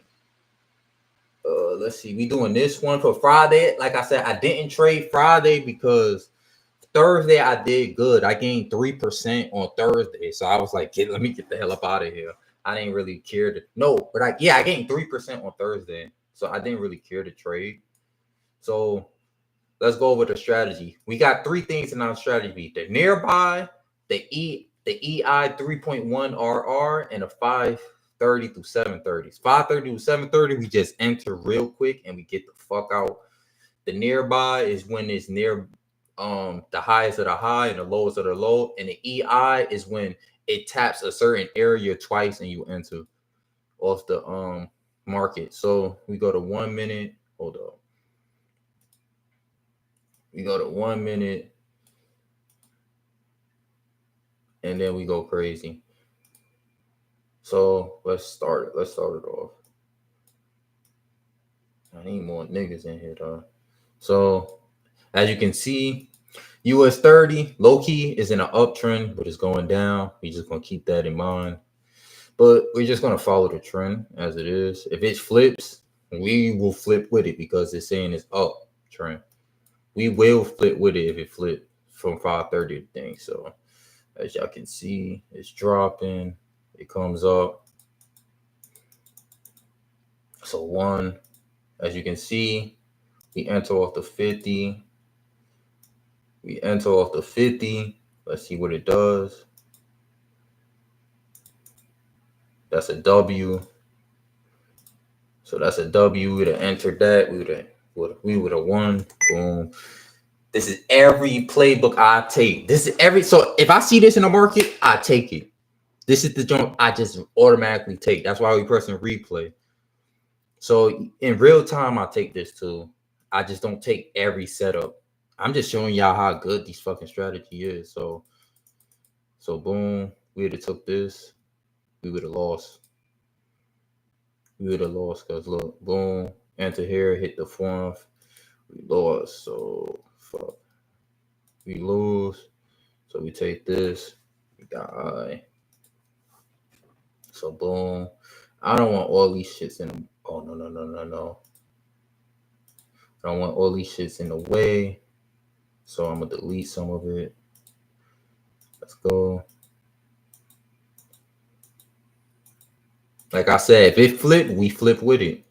Let's see. We doing this one for Friday. Like I said, I didn't trade Friday because Thursday I did good. I gained 3% on Thursday, so I was like, let me get the hell up out of here. I didn't really care to but I gained 3% on Thursday, so I didn't really care to trade. So let's go over the strategy. We got 3 things in our strategy: the nearby, the EI 3.1 RR, and a 530 through 730. 530 to 730, we just enter real quick and we get the fuck out. The nearby is when it's near the highest of the high and the lowest of the low, and the EI is when it taps a certain area twice and you enter off the market. So we go to 1 minute. Hold up. We go to 1 minute, and then we go crazy. So let's start it. Let's start it off. I need more niggas in here though. So as you can see, US 30 low key is in an uptrend, but it's going down. We just gonna keep that in mind. But we're just gonna follow the trend as it is. If it flips, we will flip with it because it's saying it's up trend. We will flip with it if it flips from 530 to thing. So as y'all can see, it's dropping. It comes up. So 1, as you can see, we enter off the 50. We enter off the 50. Let's see what it does. That's a W. So that's a W. We would have entered that. We would have won. Boom. This is every playbook I take. So if I see this in the market, I take it. This is the jump I just automatically take. That's why we pressing replay. So in real time, I take this too. I just don't take every setup. I'm just showing y'all how good these fucking strategy is. So boom, we would have took this. We would have lost. We would have lost because look, boom, enter here, hit the 4th. We lost. So fuck. We lose. So we take this. We got I. So boom. I don't want all these shits in the, oh no. I don't want all these shits in the way. So I'm gonna delete some of it. Let's go. Like I said, if it flipped, we flip with it.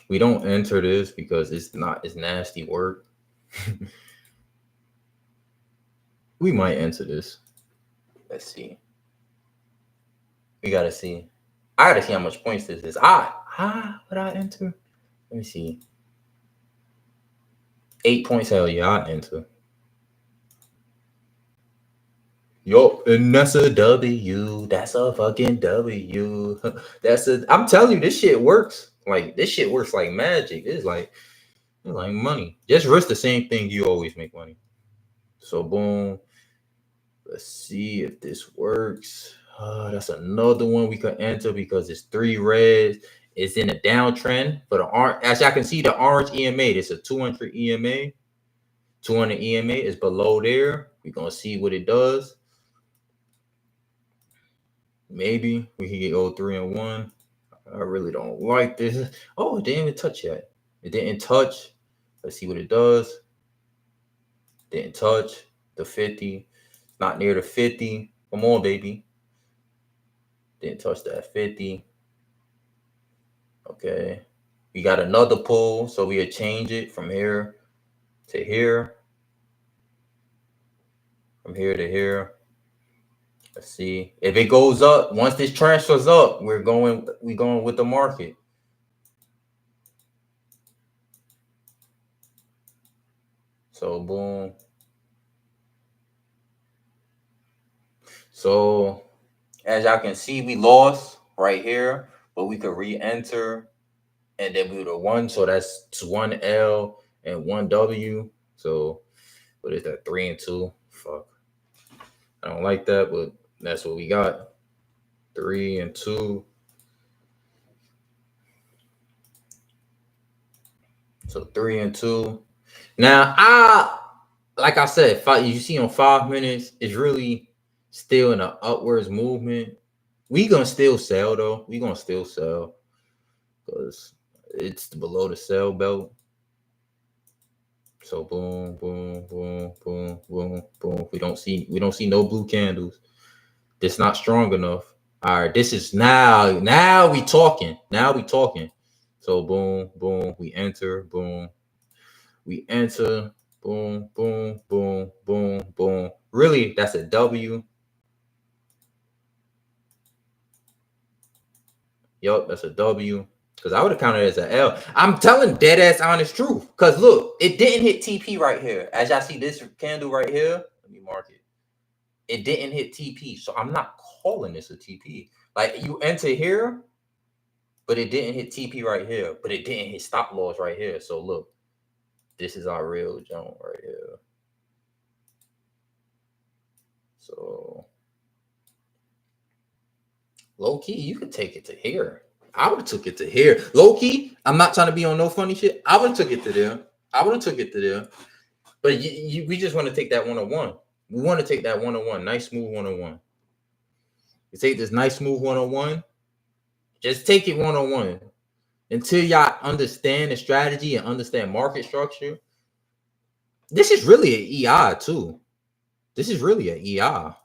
We don't enter this because it's nasty work. We might enter this. Let's see. We gotta see. I gotta see how much points this is. Would I enter? Let me see. 8 points. Hell yeah, I enter. Yo, and that's a W. That's a fucking W. I'm telling you, this shit works. Like this shit works like magic. It's like money. Just risk the same thing you always make money. So boom. Let's see if this works. That's another one we could enter because it's 3 reds. It's in a downtrend. But the orange, as y'all can see, the orange EMA, it's a 200 EMA. 200 EMA is below there. We're gonna see what it does. Maybe we can go 3 and 1. I really don't like this. Oh, it didn't even touch yet. It didn't touch. Let's see what it does. Didn't touch the 50. Not near the 50. Come on, baby. Didn't touch that 50. Okay. We got another pull, so we'll change it from here to here. From here to here. Let's see. If it goes up, once this transfers up, we're going with the market. So boom. So as y'all can see, we lost right here, but we could re-enter, and then we would have won. So that's 1 L and 1 W. So what is that? 3 and 2. Fuck. I don't like that, but that's what we got. 3 and 2. So 3 and 2. Now, like I said, you see on 5 minutes, it's really still in an upwards movement. We gonna still sell though. We gonna still sell because it's below the sell belt. So boom, boom, boom, boom, boom, boom. We don't see no blue candles. This not strong enough. All right, this is now. Now we talking. Now we talking. So boom, boom. We enter. Boom. We enter. Boom, boom, boom, boom, boom. Really, that's a W. Yup, that's a W. Because I would have counted it as an L. I'm telling dead ass honest truth. Because look, it didn't hit TP right here. As y'all see this candle right here, let me mark it. It didn't hit TP. So I'm not calling this a TP. Like you enter here, but it didn't hit TP right here. But it didn't hit stop loss right here. So look, this is our real jump right here. So low key, you could take it to here. I would have took it to here. Low key, I'm not trying to be on no funny shit. I would have took it to there. But we just want to take that 101. We want to take that 101. Nice smooth 101. You take this nice smooth 101. Just take it 101 until y'all understand the strategy and understand market structure. This is really an EI too. This is really an EI.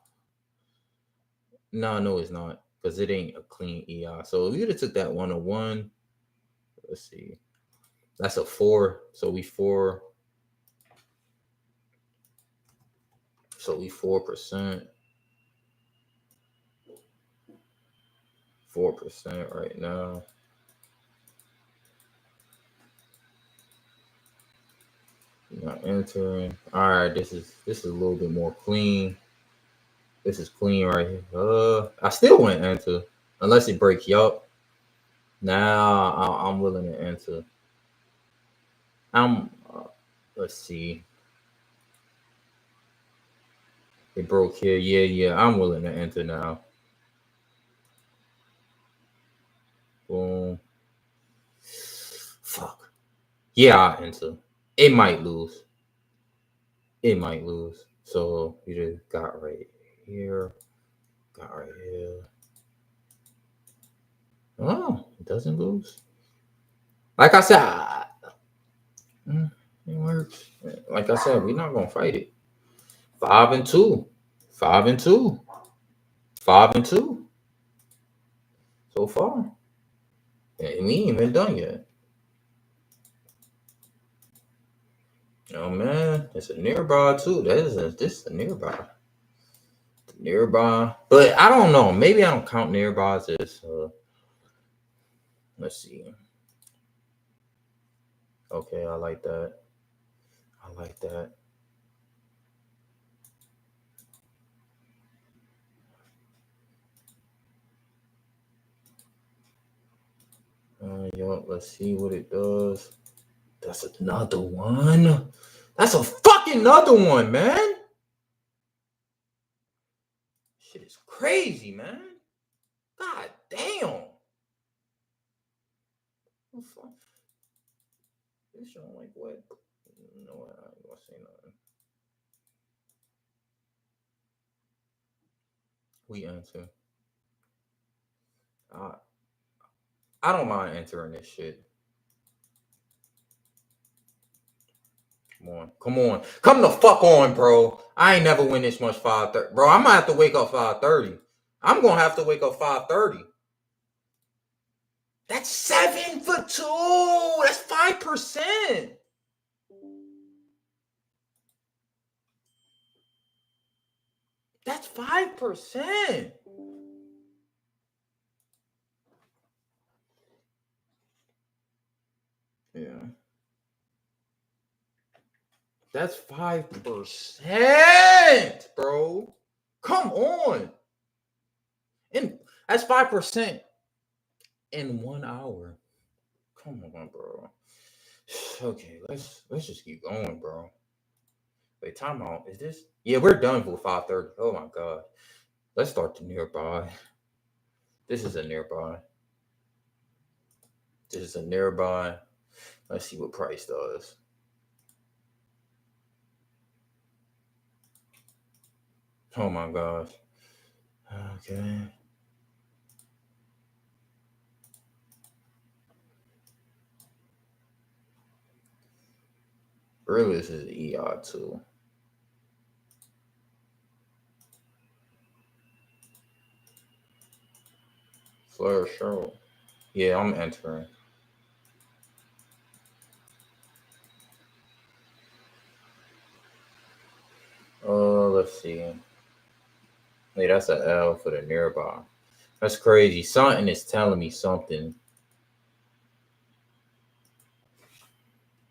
No, it's not. Because it ain't a clean EI. So we would have took that 101. Let's see. That's a 4. So we 4. So we 4%. 4% right now. Not entering. All right, this is a little bit more clean. This is clean right here. I still wouldn't enter unless it breaks. Yup. Now I'm willing to enter. Let's see. It broke here. Yeah. I'm willing to enter now. Boom. Fuck. Yeah, I'll enter. It might lose. So we just got right here. Oh, it doesn't lose. Like I said, it works. Like I said, we're not gonna fight it. 5-2, 5-2, 5-2 so far. And we ain't even done yet. Oh man, it's a nearby too. This is a nearby. Nearby. But I don't know. Maybe I don't count nearbys as let's see. Okay, I like that. I like that. Yo, let's see what it does. That's another one. That's a fucking another one, man. Shit is crazy, man. God damn. This showing like what? No, I ain't gonna say nothing. We enter. I don't mind entering this shit. Come on. Come on. Come the fuck on, bro. I ain't never win this much 5:30. Bro, I'm gonna have to wake up 5:30. I'm gonna have to wake up 5:30. That's 7 for 2. That's 5%. That's 5%. Yeah. That's 5%, bro. Come on. And that's 5% in 1 hour. Come on, bro. Okay, let's just keep going, bro. Wait, time out. Is this? Yeah, we're done for 5:30. Oh my god. Let's start the nearby. This is a nearby. This is a nearby. Let's see what price does. Oh my gosh. Okay. Really, this is ER too. Flare show. Yeah, I'm entering. Let's see. Hey, that's an L for the nearby. That's crazy. Something is telling me something.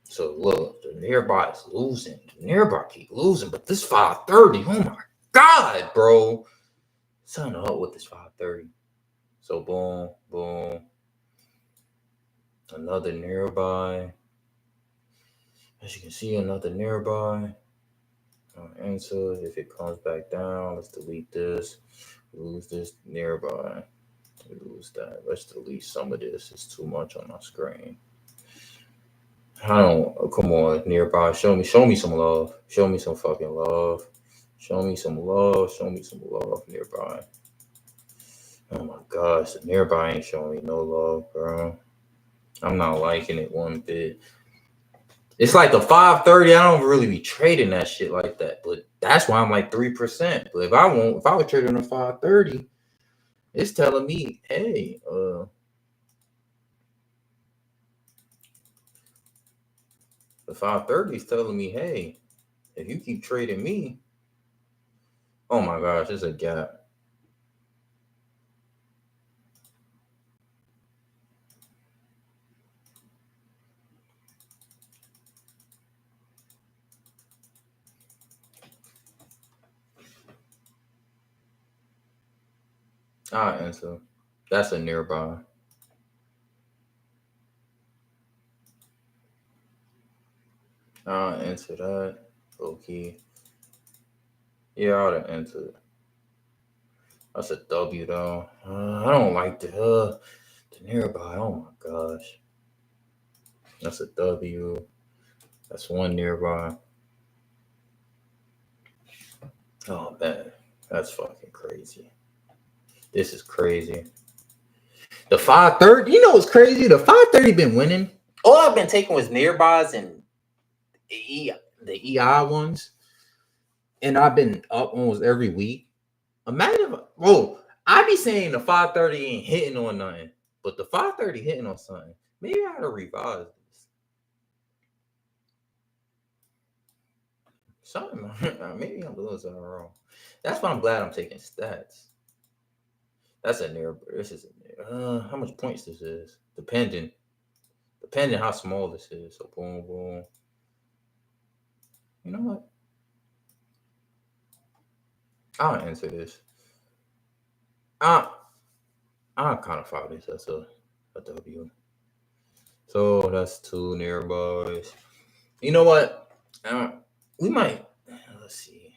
So look, the nearby is losing. The nearby keep losing, but this 5:30. Oh my god, bro. Something up with this 5:30. So boom, boom. Another nearby. As you can see, another nearby. Answer. If it comes back down, let's delete this. Lose this nearby. Lose that. Let's delete some of this. It's too much on my screen. I don't. Come on, nearby. Show me some love. Show me some fucking love. Show me some love. Show me some love nearby. Oh my gosh, the nearby ain't showing me no love, bro. I'm not liking it one bit. It's like the 5:30. I don't really be trading that shit like that, but that's why I'm like 3%. But if I was trading a 5:30, it's telling me, hey, the 5:30 is telling me, hey, if you keep trading me, oh my gosh, it's a gap. I'll answer. That's a nearby. I'll answer that. Okay. Yeah, I'll answer it. That's a W though. I don't like the nearby. Oh my gosh. That's a W. That's one nearby. Oh man, that's fucking crazy. This is crazy. The 530, you know what's crazy? The 530 been winning. All I've been taking was nearbys and the EI ones, and I've been up almost every week. Imagine, bro, I be saying the 530 ain't hitting on nothing, but the 530 hitting on something. Maybe I gotta revise this. Something, maybe I'm doing something wrong. That's why I'm glad I'm taking stats. That's a near. This is how much points this is, depending how small this is. So boom, boom. You know what? I'll answer this. I I kind of follow this as a W. So that's two nearbys. You know what? We might. Let's see.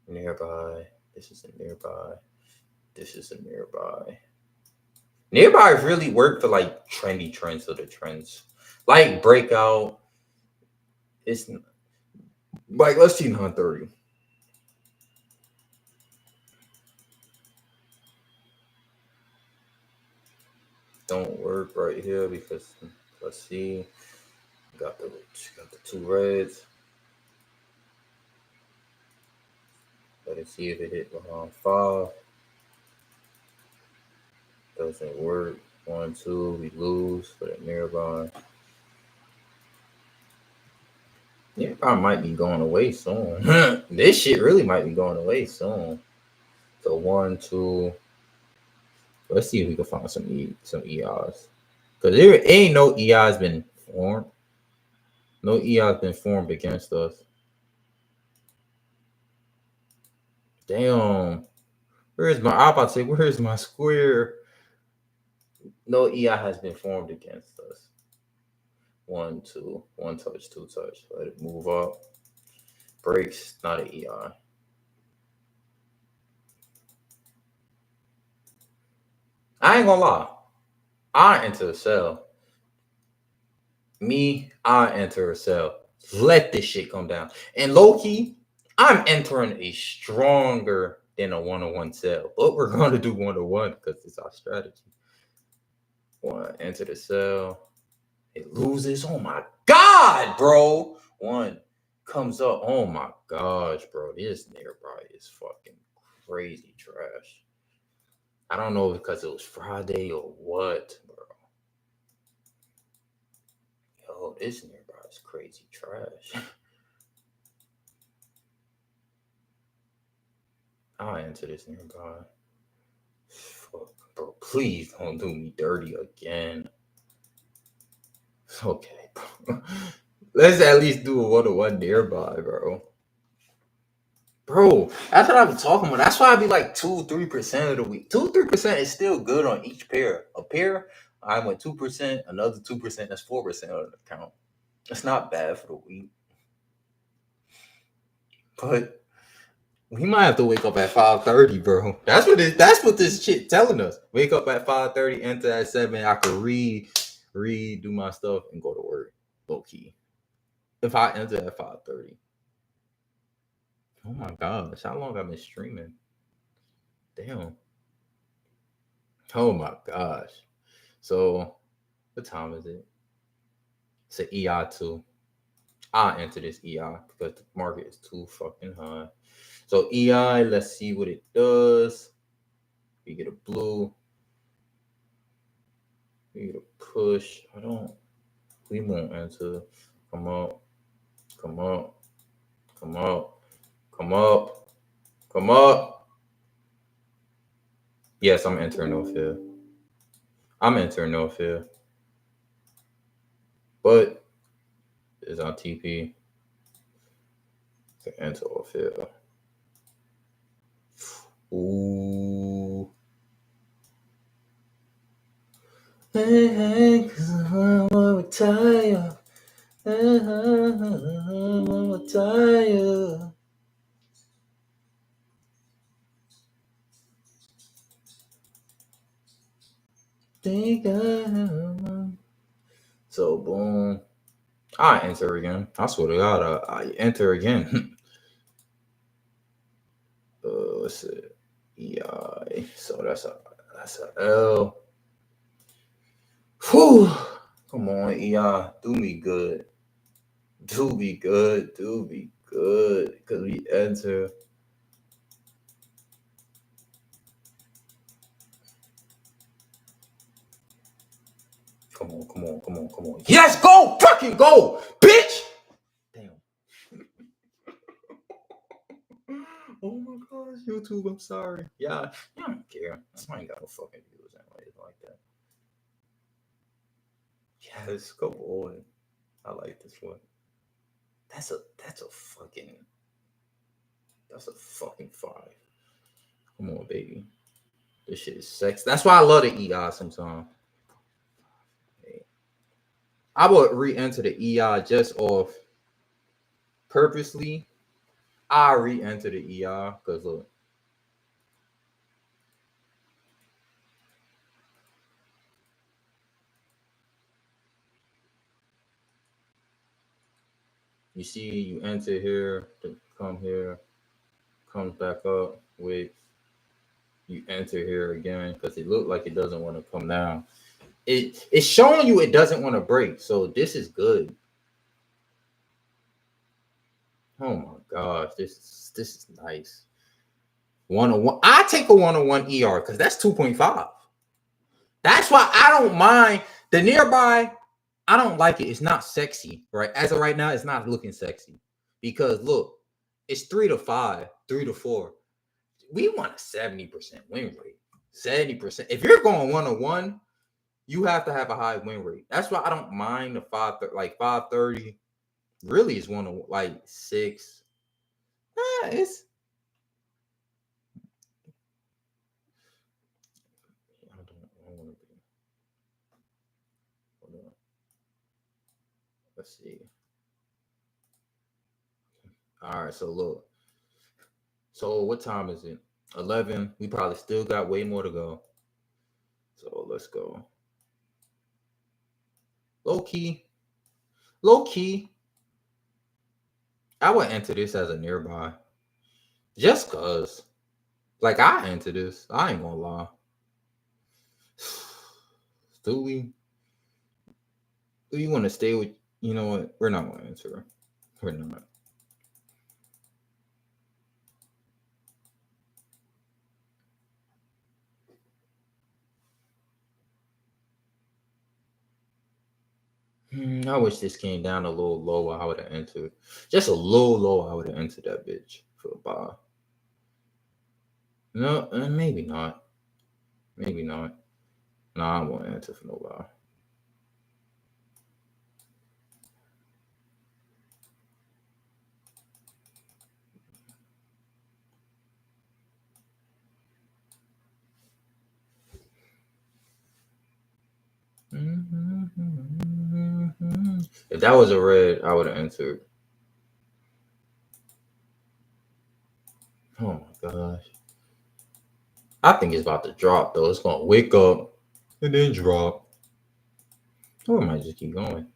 Nearby. This is a nearby. This is a nearby. Nearby really work for like trendy trends. So the trends like breakout. It's like let's see 930. Don't work right here because let's see. Got the two reds. Let's see if it hit behind 5. Doesn't work. 1, 2, we lose for the nearby. Nearby might be going away soon. This shit really might be going away soon. So 1, 2. Let's see if we can find some EIs. Because there ain't no EIs been formed. No EIs been formed against us. Damn. Where's my square? No EI has been formed against us. 1, 2, 1 touch, 2 touch. Let it move up. Breaks, not an EI. I ain't gonna lie. I enter a sell. I enter a sell. Let this shit come down. And low key, I'm entering a stronger than a 1-on-1 sell. But we're gonna do 1-on-1 because it's our strategy. One, enter the sell. It loses. Oh my god, bro. One comes up. Oh my gosh, bro. This nearby is fucking crazy trash. I don't know because it was Friday or what, bro. Yo, this nearby is crazy trash. I'll enter this nearby. Fuck, bro. Please don't do me dirty again. Okay, bro. Let's at least do a 1-on-1 nearby, bro. Bro, that's what I've been talking about. That's why I be like 2-3% of the week. 2-3% is still good on each pair. A pair, I went 2%, another 2%, that's 4% of the account. It's not bad for the week. But we might have to wake up at 5:30, bro. That's what this shit telling us. Wake up at 5:30, enter at 7. I could read, do my stuff, and go to work. Low key. If I enter at 5:30. Oh my gosh, how long I've been streaming? Damn. Oh my gosh. So what time is it? It's an EI2. I enter this EI because the market is too fucking high. So EI, let's see what it does. We get a blue. We get a push. We won't enter. Come up. Come up. Come up. Come up. Come up. Yes, I'm entering no fear. I'm entering no fear. But it's on TP. To enter or fear. Ooh. Hey, cause I'm gonna retire. I'm gonna retire. So boom. I enter again. I swear to God, I enter again. What's it? EI. So that's That's a L. Whew. Come on, EI. Do me good. Do be good. Do be good. Because we enter. Come on, come on, come on, come on. Yes, go! Fucking go! Bitch! Damn. Oh my gosh, YouTube, I'm sorry. Yeah, I don't care. I ain't got no fucking views anyways like that. Yes, go on. I like this one. That's a fucking 5. Come on, baby. This shit is sex. That's why I love the EI sometimes. I would re-enter the EI just off purposely. I re-enter the EI because look. You see, you enter here, to come here, comes back up with you enter here again because it looked like it doesn't want to come down. It's showing you it doesn't want to break, so this is good. Oh my gosh, this is nice. 101. I take a 101 ER because that's 2.5. That's why I don't mind the nearby. I don't like it. It's not sexy, right? As of right now, it's not looking sexy because look, it's 3 to 5, 3 to 4. We want a 70% win rate. 70%. If you're going 101, you have to have a high win rate. That's why I don't mind the 530. Really is one of like 6. It's I don't want to be. Hold on. Let's see. All right, so look. So what time is it? 11. We probably still got way more to go. So let's go. Low key. I would enter this as a nearby. Just cause. Like I enter this. I ain't gonna lie. Do we want to stay with, you know what? We're not gonna enter. We're not. I wish this came down a little lower. I would have entered. Just a little lower, I would have entered that bitch for a buy. No, maybe not. Maybe not. No, I won't enter for no buy. If that was a red, I would have entered. Oh my gosh. I think it's about to drop though. It's gonna wake up and then drop. Or it might just keep going.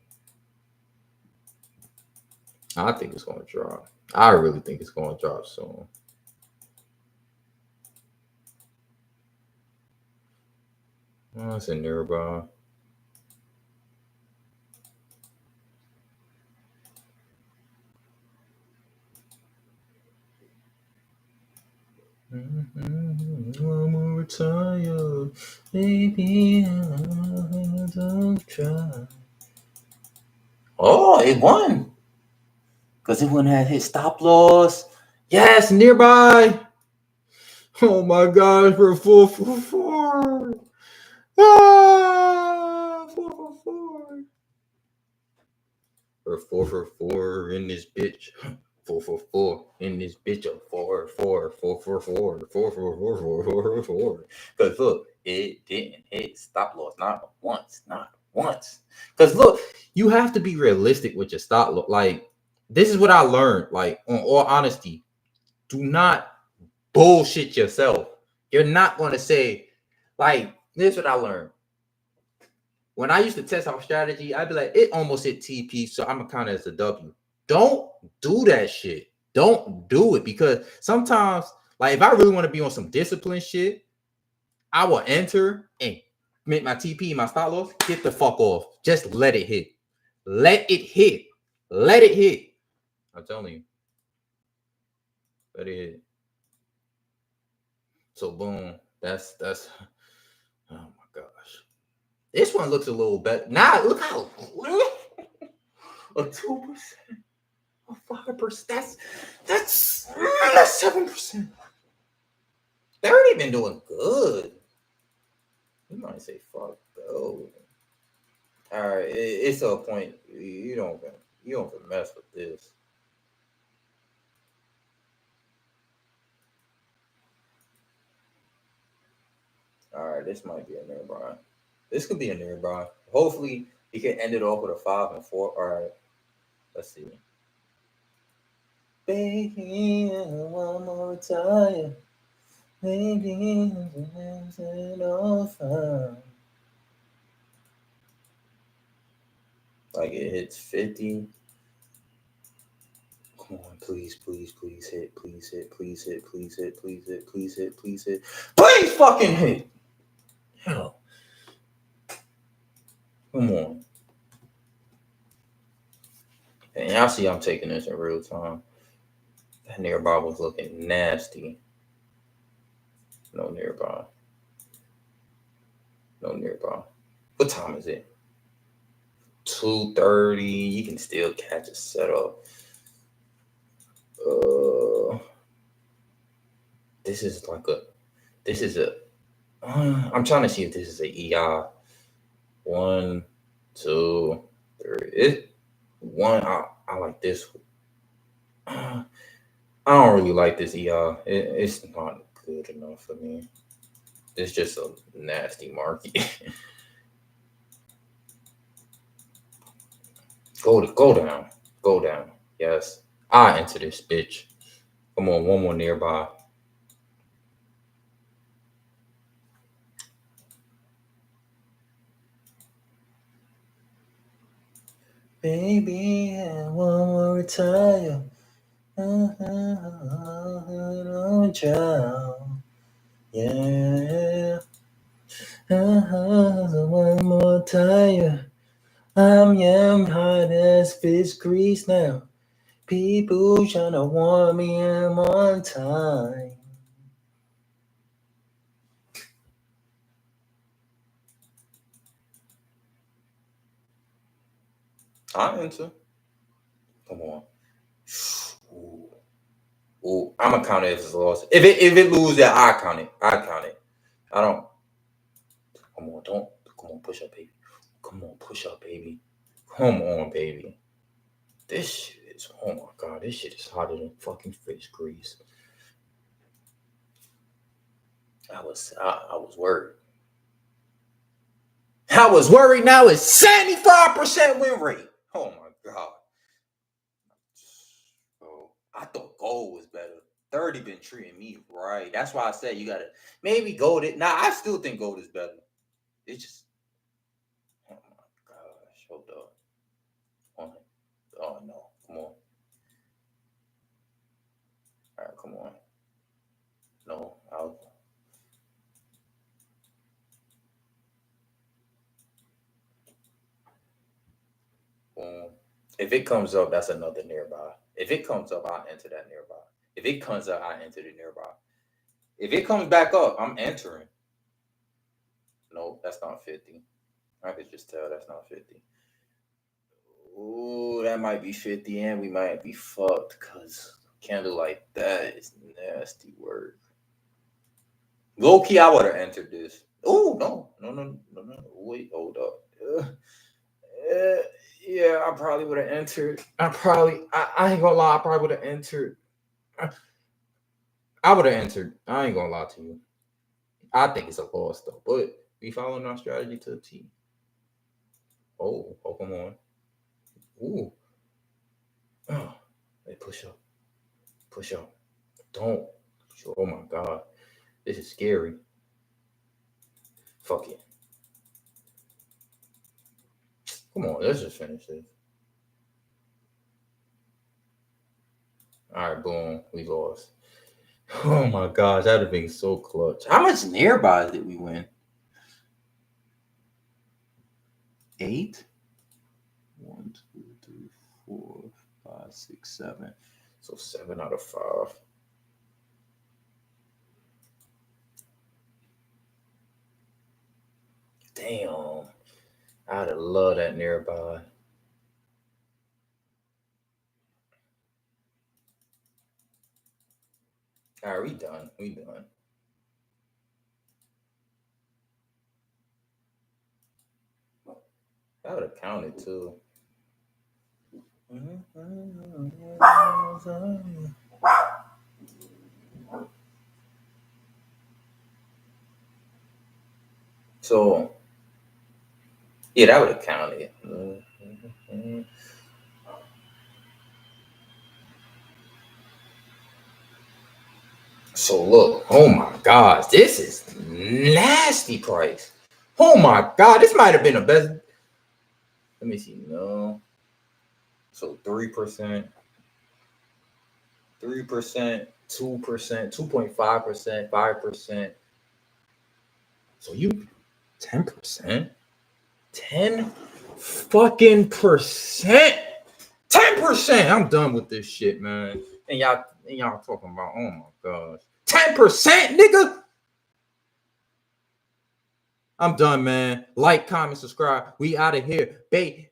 I think it's gonna drop. I really think it's gonna drop soon. Oh, it's a nearby. I'm gonna retire, baby. Don't try. Oh, it won because it wouldn't have hit stop loss. Yes, nearby. Oh my gosh, we're 444. Ah, 444. We're 444 in this bitch. 444 in this bitch of 444. Because look, it didn't hit stop loss not once. Because look, you have to be realistic with your stop loss. Like, this is what I learned. Like, on all honesty, do not bullshit yourself. You're not going to say, like, this is what I learned. When I used to test our strategy, I'd be like, it almost hit TP, so I'm going to count it as a W. Don't do that shit. Don't do it because sometimes, like, if I really want to be on some discipline shit, I will enter and make my TP, my stop loss. Get the fuck off. Just let it hit. Let it hit. Let it hit. I'm telling you. Let it hit. So boom. That's oh my gosh. This one looks a little better. Now look how a 2%, a 5%. That's 7%. They already been doing good. You might say fuck though. All right, it's to a point you don't mess with this. All right, this might be a nearby. This could be a nearby. Hopefully, he can end it off with a 5 and 4. All right, let's see. Baby, one more time. Baby, like it hits 50. Come on, please hit, please hit, please hit, please hit, please hit, please hit, please hit. Please fucking hit. Hell. Come on. And y'all see I'm taking this in real time. That nearby was looking nasty. No nearby. No nearby. What time is it? 2:30. You can still catch a setup. This is a. I'm trying to see if this is a EI. 1, 2, 3. I like this. I don't really like this EI. It's not good enough for me. It's just a nasty market. Go down. Yes, I enter this bitch. Come on, one more nearby. Baby, I wanna retire. Yeah. One more tire. I'm young, hot as fish grease now. People trying to warn me I'm on time. I enter. Come on. Ooh. I'm gonna count it as a loss. If it loses that, I count it. I don't. Come on, push up, baby. Come on, push up, baby. Come on, baby. This shit is, oh my god, this shit is hotter than fucking fish grease. I was worried. I was worried. Now it's 75% win rate. Oh my god. Oh, I thought gold was better. 30 been treating me right. That's why I said you gotta maybe gold it. Nah, I still think gold is better. It's just, oh my gosh, hold up. Oh no, come on. All right, come on. No, if it comes up, that's another nearby. If it comes up, I'll enter that nearby. If it comes up, I enter the nearby. If it comes back up, I'm entering. No, that's not 50. I could just tell that's not 50. Ooh, that might be 50, and we might be fucked because candle like that is nasty work. Low key, I would have entered this. Oh no. Wait, hold up. Yeah, I probably would have entered. I ain't gonna lie, I probably would have entered. I would have entered. I ain't gonna lie to you. I think it's a loss though, but we following our strategy to the T. Oh, come on. Ooh. Oh, hey, push up. Don't. Oh my god, this is scary. Fuck it. Come on, let's just finish this. All right, boom, we lost. Oh my gosh, that'd have been so clutch. How much nearby did we win? 8? 1, 2, 3, 4, 5, 6, 7. So 7 out of 5. Damn. I'd have loved that nearby. All right, we done. We done. That would have counted too. So, yeah, that would have counted. So look, oh my gosh, this is nasty price. Oh my god, this might have been the best. Let me see. No. So 3%, 3%, 2%, 2.5%, 5%. So you 10%? 10 fucking percent. 10%. I'm done with this shit, man. And y'all talking about, oh my gosh. 10%, nigga. I'm done, man. Like, comment, subscribe. We out of here, baby.